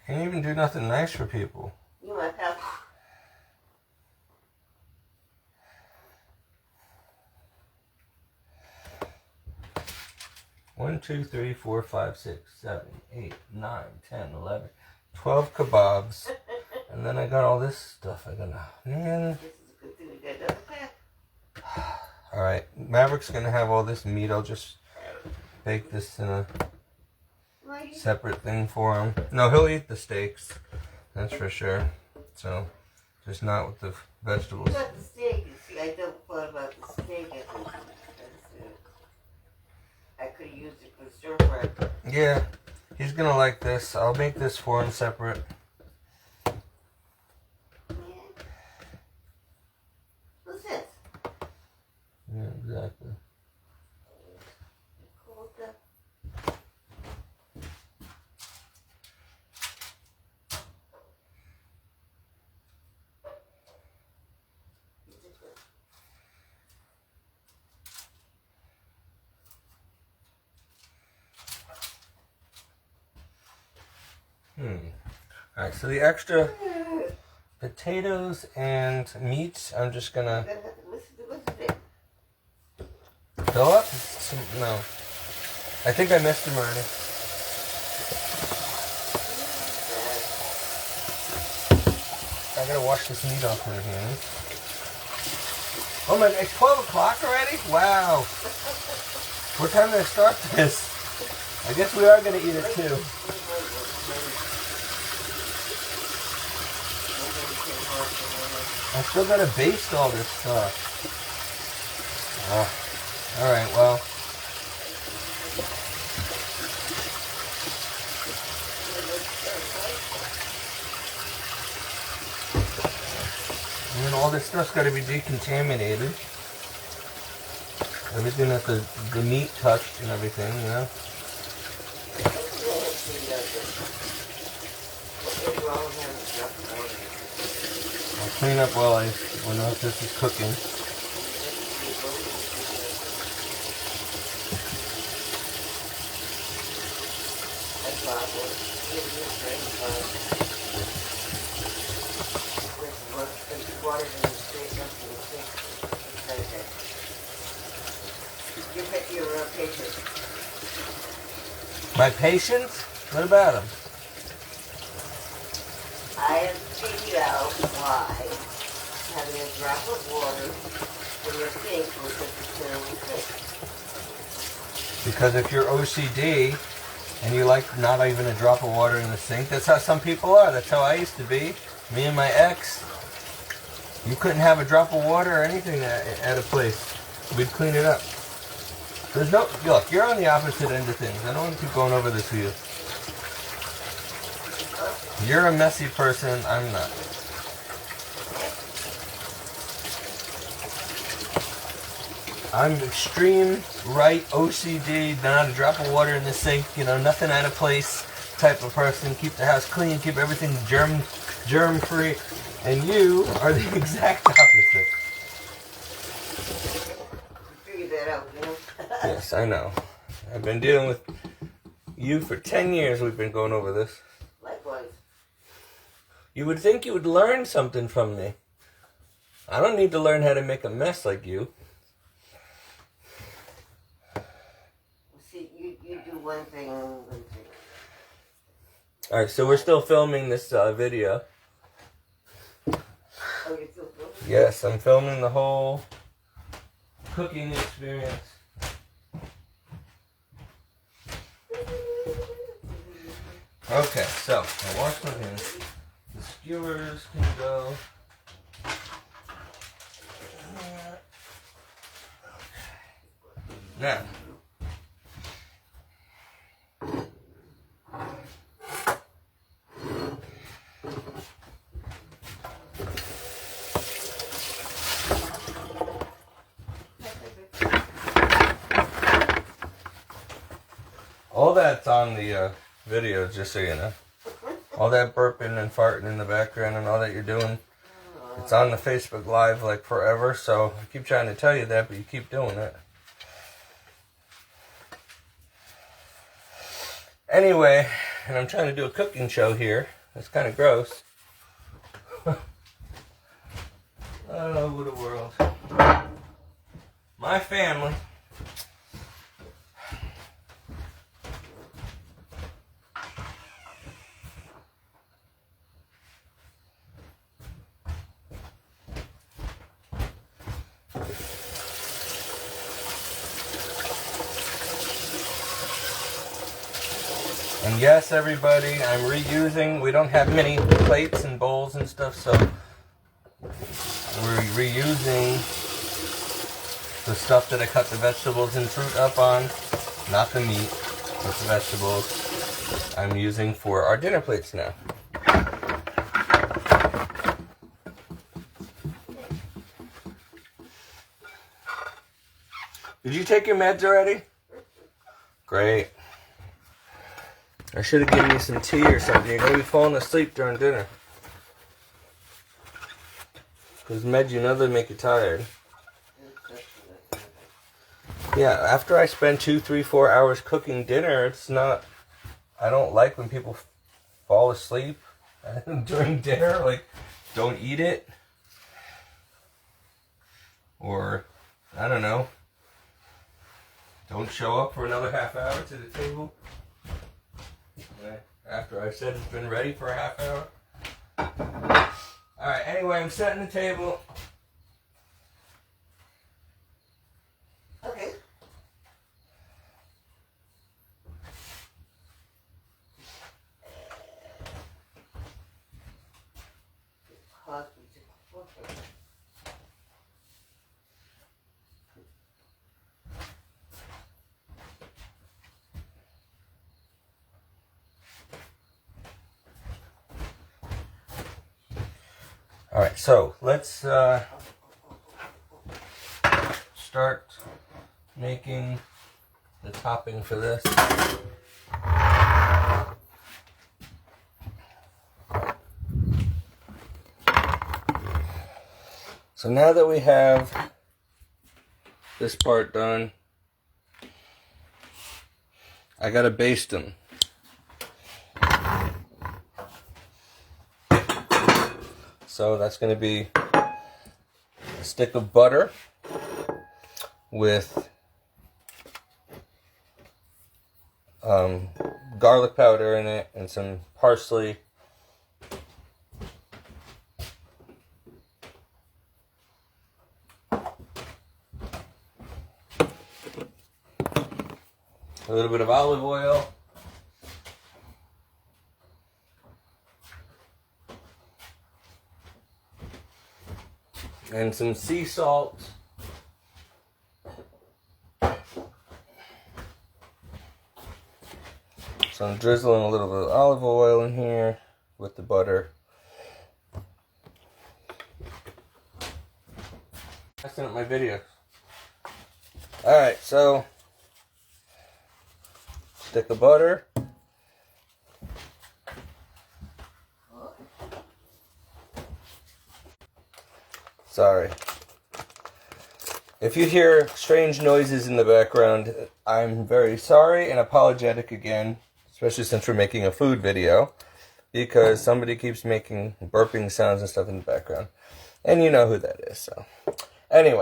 Can't even do nothing nice for people. You might have. 1, 2, 3, 4, 5, 6, 7, 8, 9, 10, 11, 12 kebabs. And then I got all this stuff. Man. This is a good thing we got another pack. Alright, Maverick's going to have all this meat. I'll just bake this in a separate thing for him. No, he'll eat the steaks. That's for sure. So, just not with the vegetables. You got the steak. You see, I don't thought about the steak. I could have used it for stir fry. Yeah, he's going to like this. I'll make this for him separate. Who's this? Yeah, exactly. Alright, so the extra potatoes and meats, I'm just gonna fill up? No. I think I missed them already. I gotta wash this meat off my hands. Oh my, it's 12 o'clock already? Wow. What time did I start this? I guess we are gonna eat it too. I still gotta baste all this stuff. Alright, well. And then all this stuff's gotta be decontaminated. Everything that the meat touched and everything, you know? I'll clean up while this is cooking. Your patience. My patience? What about him? I have figured out why having a drop of water in your sink will take the terrible thing. Because if you're OCD and you like not even a drop of water in the sink, that's how some people are. That's how I used to be. Me and my ex, you couldn't have a drop of water or anything at a place. We'd clean it up. There's no, look, you're on the opposite end of things. I don't want to keep going over this with you. You're a messy person, I'm not. I'm extreme right OCD, not a drop of water in the sink, you know, nothing out of place type of person. Keep the house clean, keep everything germ free, and you are the exact opposite. Figure that out, you know? Yes, I know. I've been dealing with you for 10 years. We've been going over this. Likewise. You would think you would learn something from me. I don't need to learn how to make a mess like you. See, you do one thing. Alright, so we're still filming this video. Oh, you're still filming? Yes, I'm filming the whole cooking experience. Okay, so I wash my hands. The skewers can go. Now, all that's on the video, just so you know. All that burping and farting in the background and all that you're doing, it's on the Facebook Live like forever, so I keep trying to tell you that, but you keep doing it. Anyway, and I'm trying to do a cooking show here. It's kind of gross. All over the world. My family. And yes, everybody, I'm reusing. We don't have many plates and bowls and stuff, so we're reusing the stuff that I cut the vegetables and fruit up on. Not the meat, but the vegetables I'm using for our dinner plates now. Did you take your meds already? Great. I should have given you some tea or something. You're going to be falling asleep during dinner. Because meds, you know, they make you tired. Yeah, after I spend 2, 3, 4 hours cooking dinner, it's not... I don't like when people fall asleep during dinner, like don't eat it, or I don't know, don't show up for another half hour to the table after I said it's been ready for a half hour. Alright, anyway, I'm setting the table. Okay. Alright, so let's start making the topping for this. So now that we have this part done, I gotta baste them. So that's going to be a stick of butter with garlic powder in it and some parsley. A little bit of olive oil. And some sea salt. So I'm drizzling a little bit of olive oil in here with the butter. Messing up my video. Alright, so stick of butter. Sorry. If you hear strange noises in the background, I'm very sorry and apologetic again, especially since we're making a food video, because somebody keeps making burping sounds and stuff in the background. And you know who that is, so. Anyway.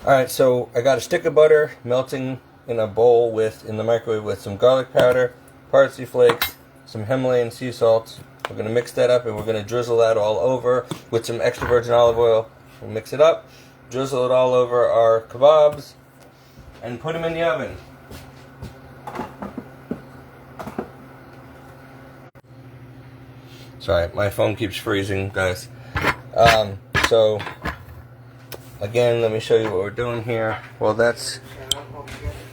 Alright, so I got a stick of butter melting in a bowl in the microwave with some garlic powder, parsley flakes, some Himalayan sea salt. We're going to mix that up and we're going to drizzle that all over with some extra virgin olive oil. We'll mix it up, drizzle it all over our kebabs, and put them in the oven. Sorry, my phone keeps freezing, guys. So, again, let me show you what we're doing here. Well, that's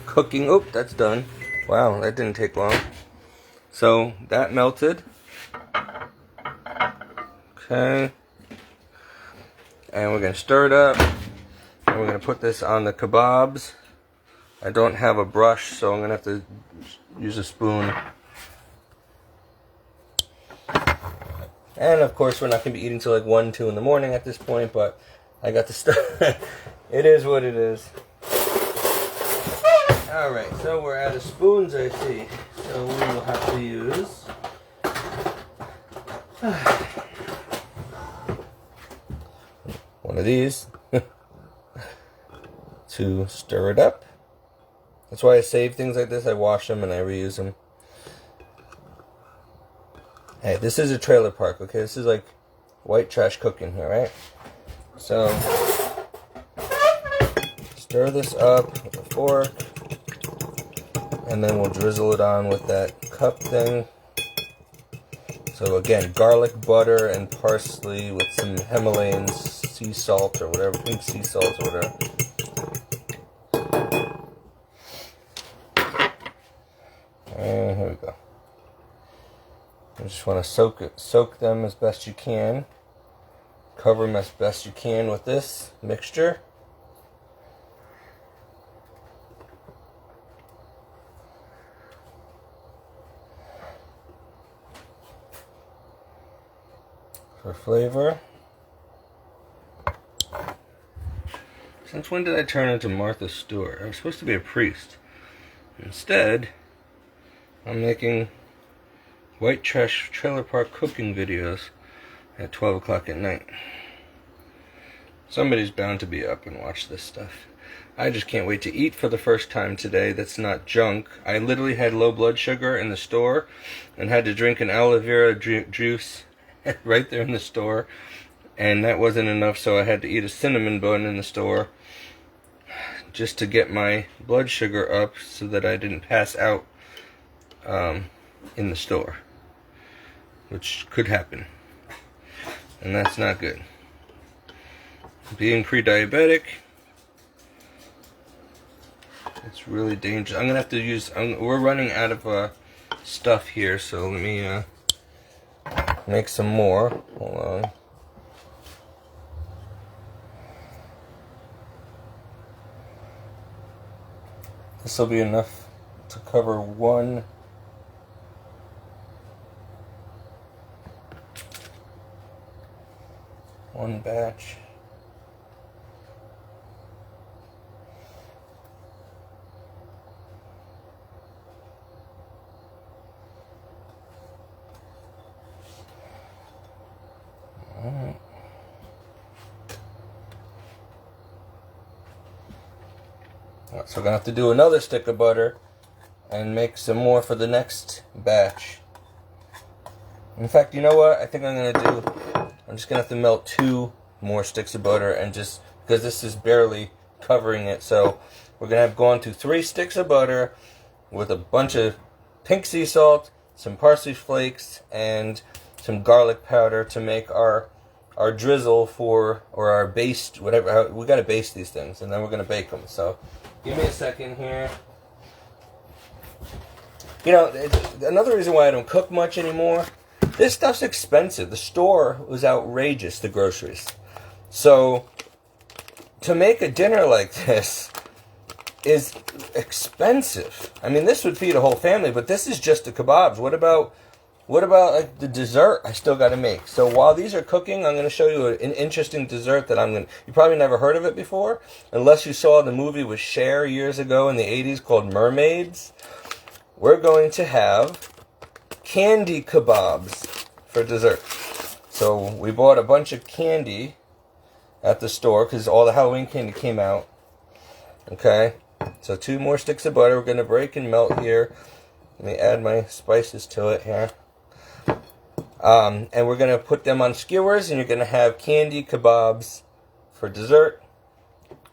cooking. Oh, that's done. Wow, that didn't take long. So, that melted. Okay. And we're going to stir it up. And we're going to put this on the kebabs. I don't have a brush, so I'm going to have to use a spoon. And, of course, we're not going to be eating till like 1, 2 in the morning at this point, but I got the stuff. It is what it is. Alright, so we're out of spoons, I see. So we will have to use one of these to stir it up. That's why I save things like this. I wash them and I reuse them. Hey, this is a trailer park, okay? This is like white trash cooking here, right? So, stir this up with a fork, and then we'll drizzle it on with that cup thing. So again, garlic, butter, and parsley with some Himalayan sea salt or whatever, pink sea salt or whatever. And here we go. You just want to soak them as best you can. Cover them as best you can with this mixture. For flavor. Since when did I turn into Martha Stewart? I was supposed to be a priest. Instead, I'm making white trash trailer park cooking videos at 12 o'clock at night. Somebody's bound to be up and watch this stuff. I just can't wait to eat for the first time today. That's not junk. I literally had low blood sugar in the store and had to drink an aloe vera juice right there in the store. And that wasn't enough, so I had to eat a cinnamon bun in the store just to get my blood sugar up so that I didn't pass out in the store, which could happen, and that's not good. Being pre-diabetic, it's really dangerous. I'm gonna have to use, we're running out of stuff here, so let me make some more. Hold on. This will be enough to cover one batch. Alright. So we're going to have to do another stick of butter and make some more for the next batch. In fact, you know what? I think I'm just going to have to melt 2 more sticks of butter, and just, because this is barely covering it, so we're going to have gone to 3 sticks of butter with a bunch of pink sea salt, some parsley flakes, and some garlic powder to make our drizzle for, or our baste, whatever. We got to baste these things, and then we're going to bake them. So give me a second here. You know, another reason why I don't cook much anymore, this stuff's expensive. The store was outrageous, the groceries. So to make a dinner like this is expensive. I mean, this would feed a whole family, but this is just the kebabs. What about like the dessert I still got to make? So while these are cooking, I'm going to show you an interesting dessert that you probably never heard of it before, unless you saw the movie with Cher years ago in the 80s called Mermaids. We're going to have candy kebabs for dessert. So we bought a bunch of candy at the store because all the Halloween candy came out. Okay, so 2 more sticks of butter. We're going to break and melt here. Let me add my spices to it here. And we're going to put them on skewers, and you're going to have candy kebabs for dessert.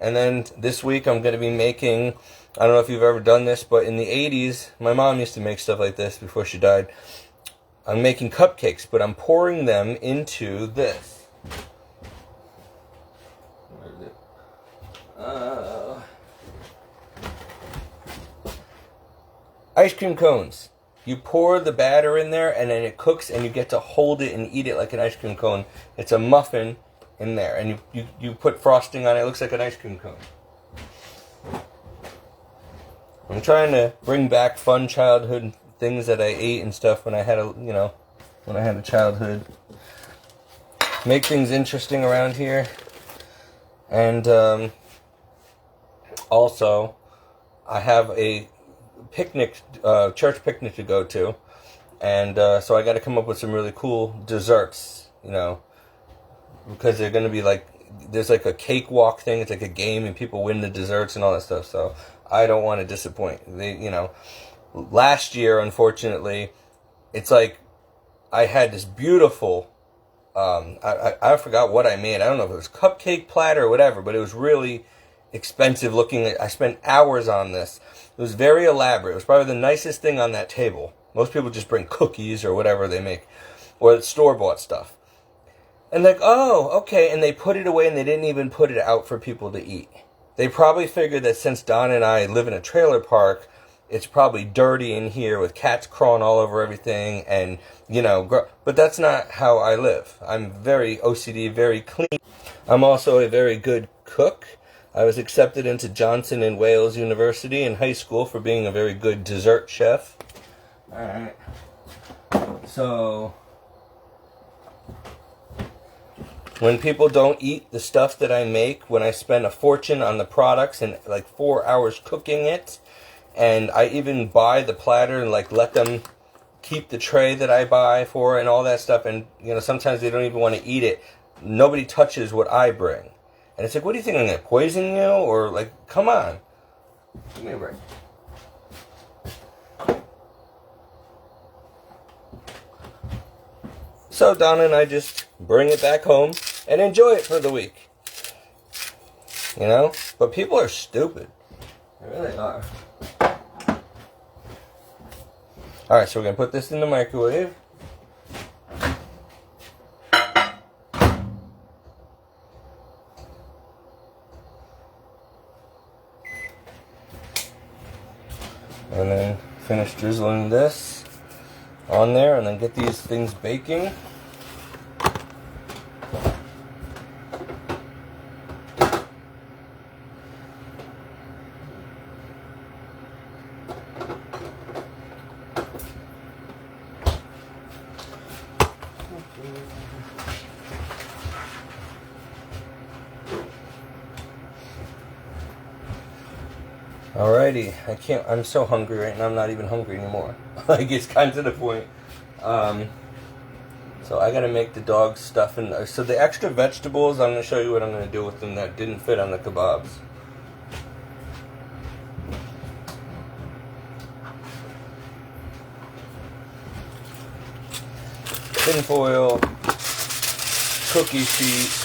And then this week I'm going to be making, I don't know if you've ever done this, but in the 80s, my mom used to make stuff like this before she died. I'm making cupcakes, but I'm pouring them into this. Where is it? Ice cream cones. You pour the batter in there, and then it cooks, and you get to hold it and eat it like an ice cream cone. It's a muffin in there, and you put frosting on it. It looks like an ice cream cone. I'm trying to bring back fun childhood things that I ate and stuff when I had a childhood. Make things interesting around here, and also I have a picnic, church picnic to go to, and so I got to come up with some really cool desserts, because they're going to be there's like a cakewalk thing. It's like a game, and people win the desserts and all that stuff. So I don't want to disappoint. Last year, unfortunately, it's like I had this beautiful, I forgot what I made. I don't know if it was cupcake platter or whatever, but it was really expensive looking. I spent hours on this. It was very elaborate. It was probably the nicest thing on that table. Most people just bring cookies or whatever they make, or store-bought stuff. And oh, okay, and they put it away, and they didn't even put it out for people to eat. They probably figured that since Don and I live in a trailer park, it's probably dirty in here with cats crawling all over everything, and, but that's not how I live. I'm very OCD, very clean. I'm also a very good cook. I was accepted into Johnson and Wales University in high school for being a very good dessert chef. Alright. So When people don't eat the stuff that I make, when I spend a fortune on the products and like 4 hours cooking it, and I even buy the platter and like let them keep the tray that I buy for and all that stuff, and you know sometimes they don't even want to eat it. Nobody touches what I bring, and it's like, what do you think, I'm gonna poison you? Or like, come on, give me a break. So Donna and I just bring it back home and enjoy it for the week. You know? But people are stupid. They really are. Alright, so we're going to put this in the microwave. And then finish drizzling this on there, and then get these things baking. Alrighty, I'm so hungry right now, I'm not even hungry anymore. Like, it's kind of to the point. So I gotta make the dog stuff, and so the extra vegetables, I'm gonna show you what I'm gonna do with them that didn't fit on the kebabs. Tin foil, cookie sheet,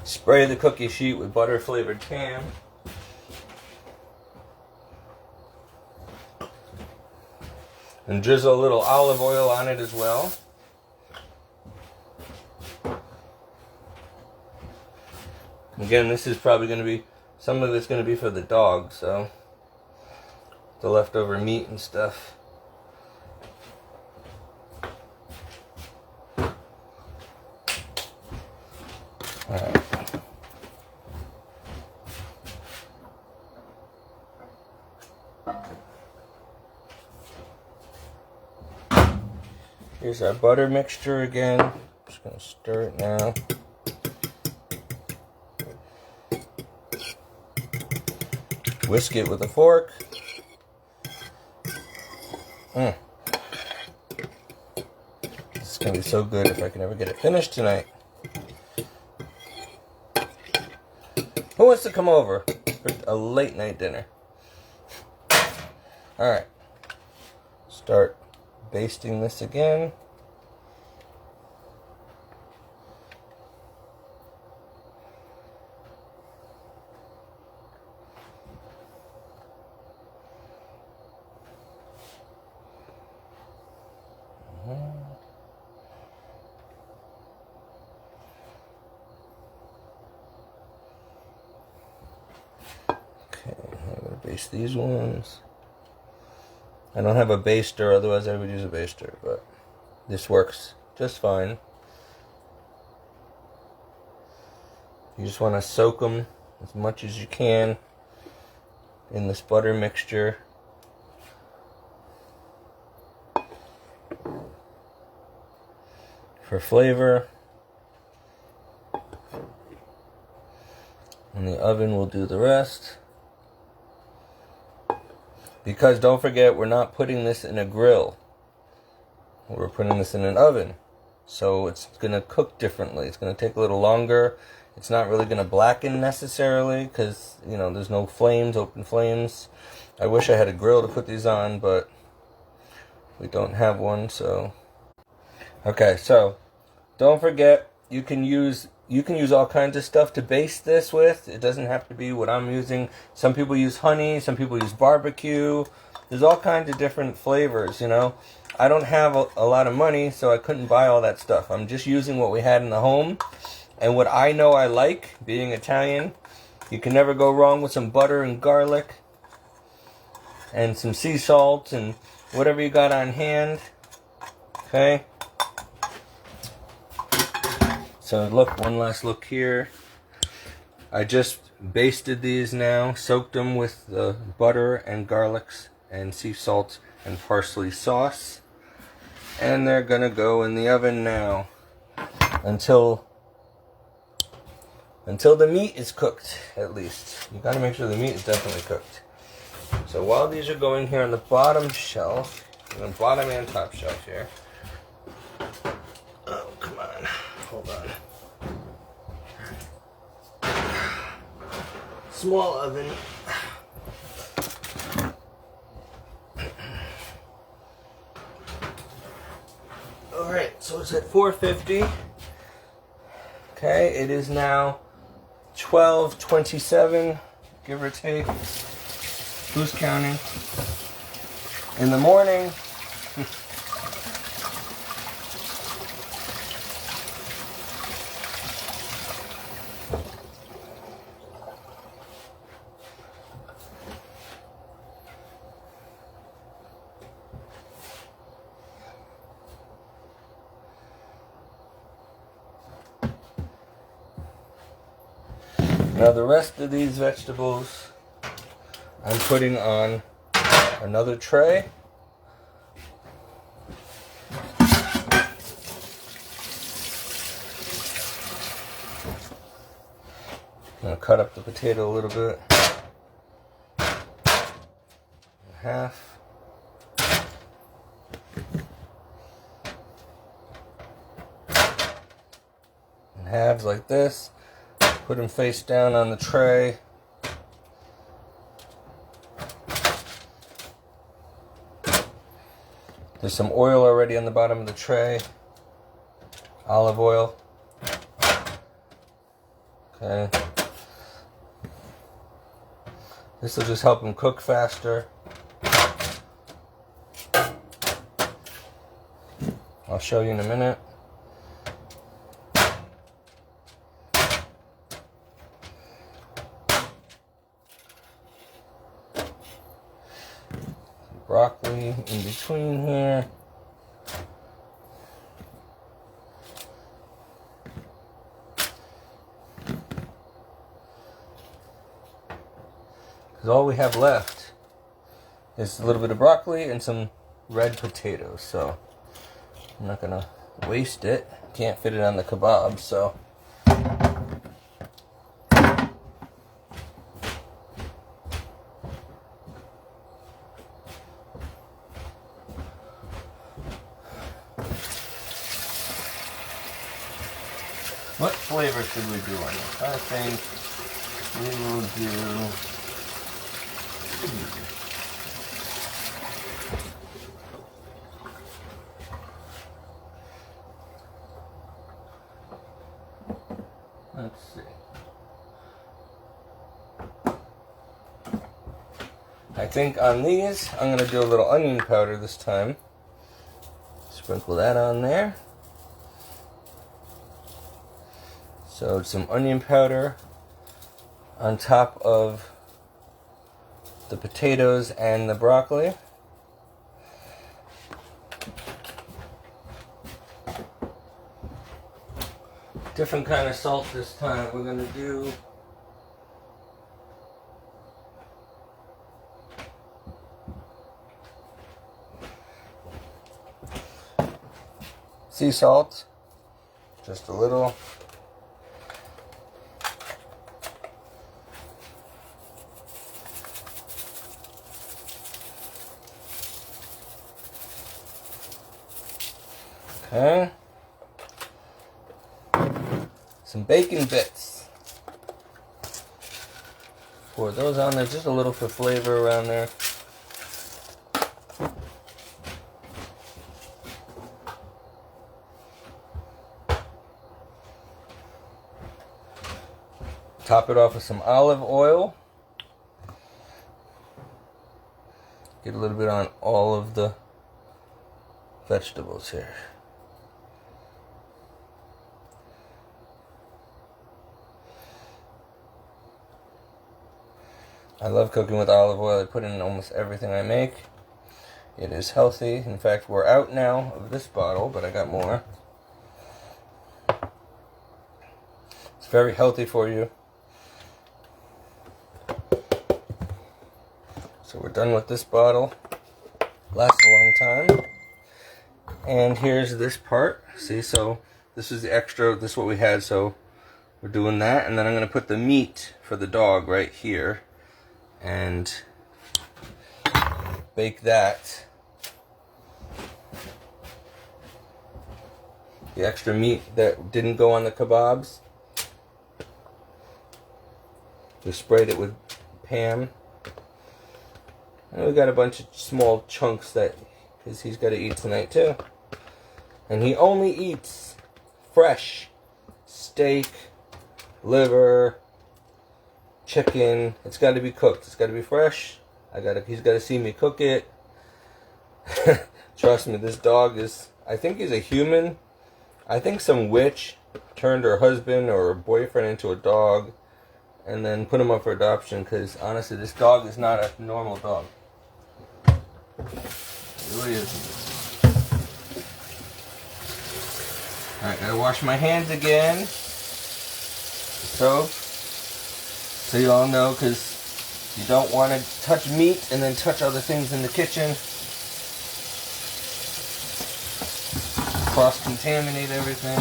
spray the cookie sheet with butter flavored ham. And drizzle a little olive oil on it as well. Again, this is probably going to be, some of it's going to be for the dog, so the leftover meat and stuff. Alright. Here's our butter mixture again. Just going to stir it now. Whisk it with a fork. This is going to be so good if I can ever get it finished tonight. Who wants to come over for a late night dinner? Alright. Start basting this again. Okay, I'm going to baste these ones. I don't have a baster, otherwise I would use a baster, but this works just fine. You just want to soak them as much as you can in this butter mixture. For flavor. And the oven will do the rest. Because don't forget, we're not putting this in a grill. We're putting this in an oven. So it's going to cook differently. It's going to take a little longer. It's not really going to blacken necessarily because, you know, there's no flames, open flames. I wish I had a grill to put these on, but we don't have one, so. Okay, so don't forget, you can use all kinds of stuff to baste this with. It doesn't have to be what I'm using. Some people use honey, some people use barbecue. there's all kinds of different flavors, you know. I don't have a lot of money, so I couldn't buy all that stuff. I'm just using what we had in the home. And what I know I like, being Italian, you can never go wrong with some butter and garlic. And some sea salt and whatever you got on hand. Okay. So look, one last look here. I just basted these now, soaked them with the butter and garlics and sea salt and parsley sauce. And they're gonna go in the oven now until the meat is cooked, at least. You gotta make sure the meat is definitely cooked. So while these are going here on the bottom shelf, the bottom and top shelf here. Oh, come on. Hold on. Small oven. Alright, so it's at 450. Okay, it is now 12:27, give or take. Who's counting? In the morning. Now the rest of these vegetables I'm putting on another tray. I'm going to cut up the potato a little bit. In half. In halves like this. Put them face down on the tray. There's some oil already on the bottom of the tray. Olive oil. Okay. This will just help them cook faster. I'll show you in a minute. Broccoli in between here. Because all we have left is a little bit of broccoli and some red potatoes. So I'm not going to waste it. Can't fit it on the kebab, so. What flavor should we do on this? I think we will do. Let's see. I think on these, I'm going to do a little onion powder this time. Sprinkle that on there. So some onion powder on top of the potatoes and the broccoli. Different kind of salt this time. We're going to do sea salt, just a little. Okay. Some bacon bits. Pour those on there, just a little for flavor around there. Top it off with some olive oil. Get a little bit on all of the vegetables here. I love cooking with olive oil. I put it in almost everything I make. It is healthy. In fact, we're out now of this bottle, but I got more. It's very healthy for you. So we're done with this bottle. Lasts a long time. And here's this part. See, so this is the extra. This is what we had, so we're doing that. And then I'm going to put the meat for the dog right here. And bake that. The extra meat that didn't go on the kebabs. We sprayed it with Pam. And we got a bunch of small chunks that, because he's got to eat tonight too. And he only eats fresh steak, liver, chicken. It's got to be cooked. It's got to be fresh. He's got to see me cook it. Trust me, this dog is, I think he's a human. I think some witch turned her husband or her boyfriend into a dog and then put him up for adoption, because honestly, this dog is not a normal dog. It really is. Alright, gotta wash my hands again. Soap. So you all know, because you don't want to touch meat and then touch other things in the kitchen. Cross-contaminate everything.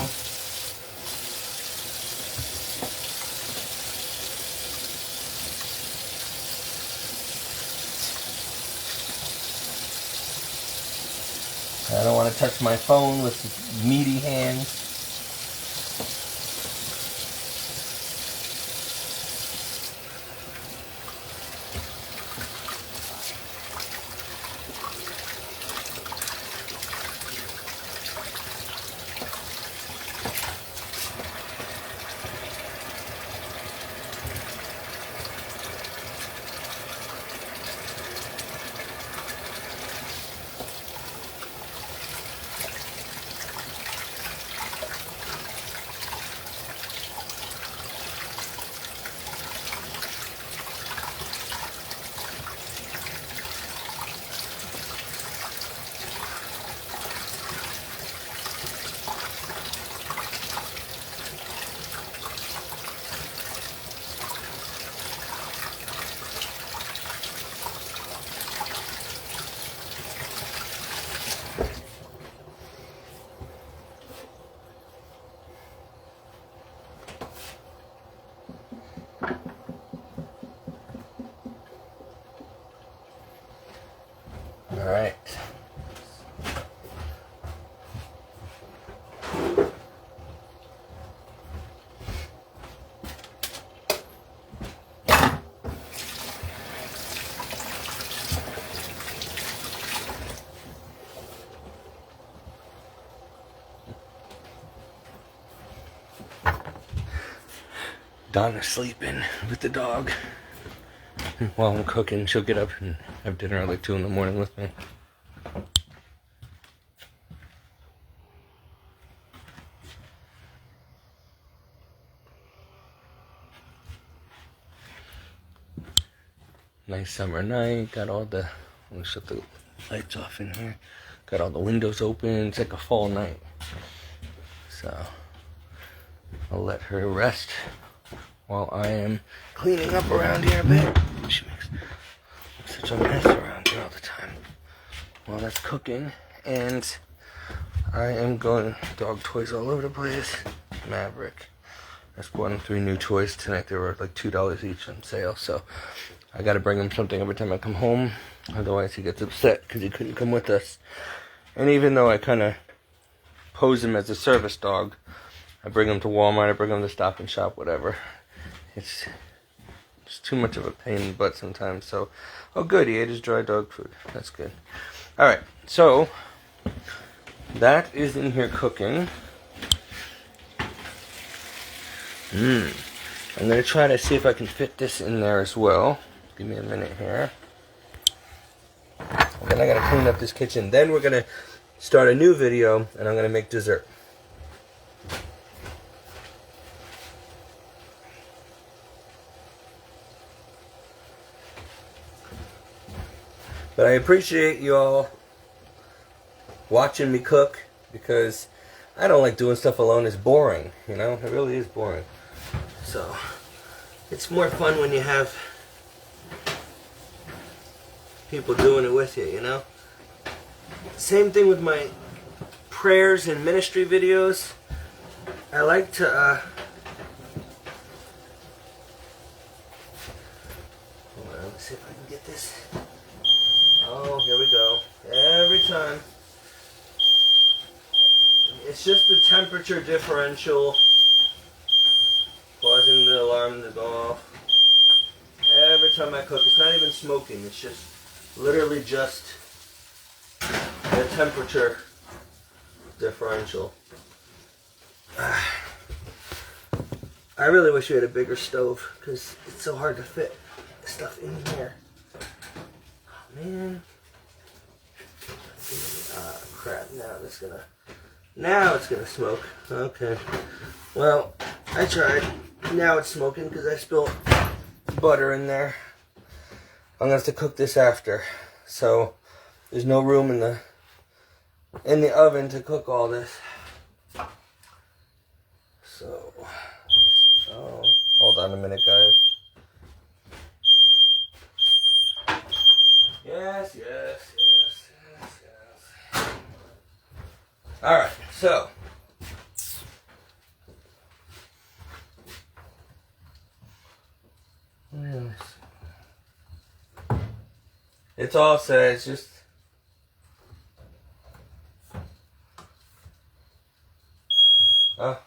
I don't want to touch my phone with meaty hands. All right. Donna's sleeping with the dog. While I'm cooking, she'll get up and have dinner at like 2 in the morning with me. Nice summer night. Got all the, let me shut the lights off in here. Got all the windows open. It's like a fall night. So I'll let her rest while I am cleaning up around here a bit. She makes such a mess around here all the time while that's cooking. And I am going, dog toys all over the place. Maverick. I just bought him 3 new toys tonight. They were like $2 each on sale. So I got to bring him something every time I come home. Otherwise he gets upset because he couldn't come with us. And even though I kind of pose him as a service dog, I bring him to Walmart, I bring him to Stop and Shop, whatever. It's just too much of a pain in the butt sometimes. So, oh good, he ate his dry dog food. That's good. Alright, so that is in here cooking. I'm going to try to see if I can fit this in there as well. Give me a minute here. Then I gotta clean up this kitchen. Then we're gonna start a new video, and I'm gonna make dessert. But I appreciate you all watching me cook, because I don't like doing stuff alone. It's boring, you know? It really is boring. So, it's more fun when you have people doing it with you, you know? Same thing with my prayers and ministry videos. I like to, hold on, let's see if I can get this. Oh, here we go. Every time. It's just the temperature differential causing the alarm to go off. Every time I cook, it's not even smoking. It's just literally just the temperature differential. I really wish we had a bigger stove, because it's so hard to fit stuff in here. Oh, man. Crap. Now it's gonna smoke. Okay. Well, I tried. Now it's smoking because I spilled butter in there. I'm gonna have to cook this after. So there's no room in the oven to cook all this. So, oh, hold on a minute, guys. Yes. All right, so it's all set. It's just now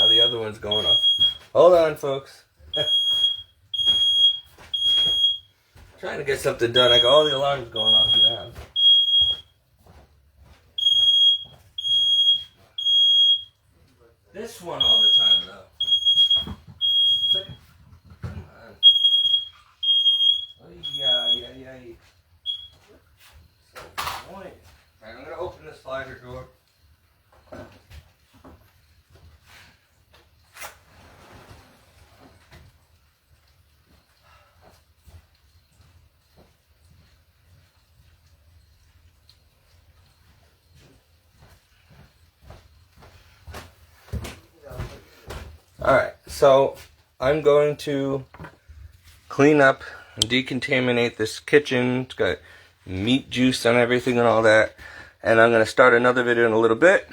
the other one's going off. Hold on, folks. Trying to get something done. I got all the alarms going off now. This one all the time, though. It's like, come on. Oh, yeah. So annoying. Alright, I'm going to open the slider door. Alright, so I'm going to clean up and decontaminate this kitchen. It's got meat juice on everything and all that. And I'm going to start another video in a little bit.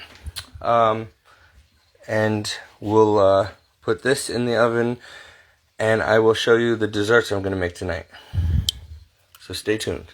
And we'll put this in the oven, and I will show you the desserts I'm going to make tonight. So stay tuned.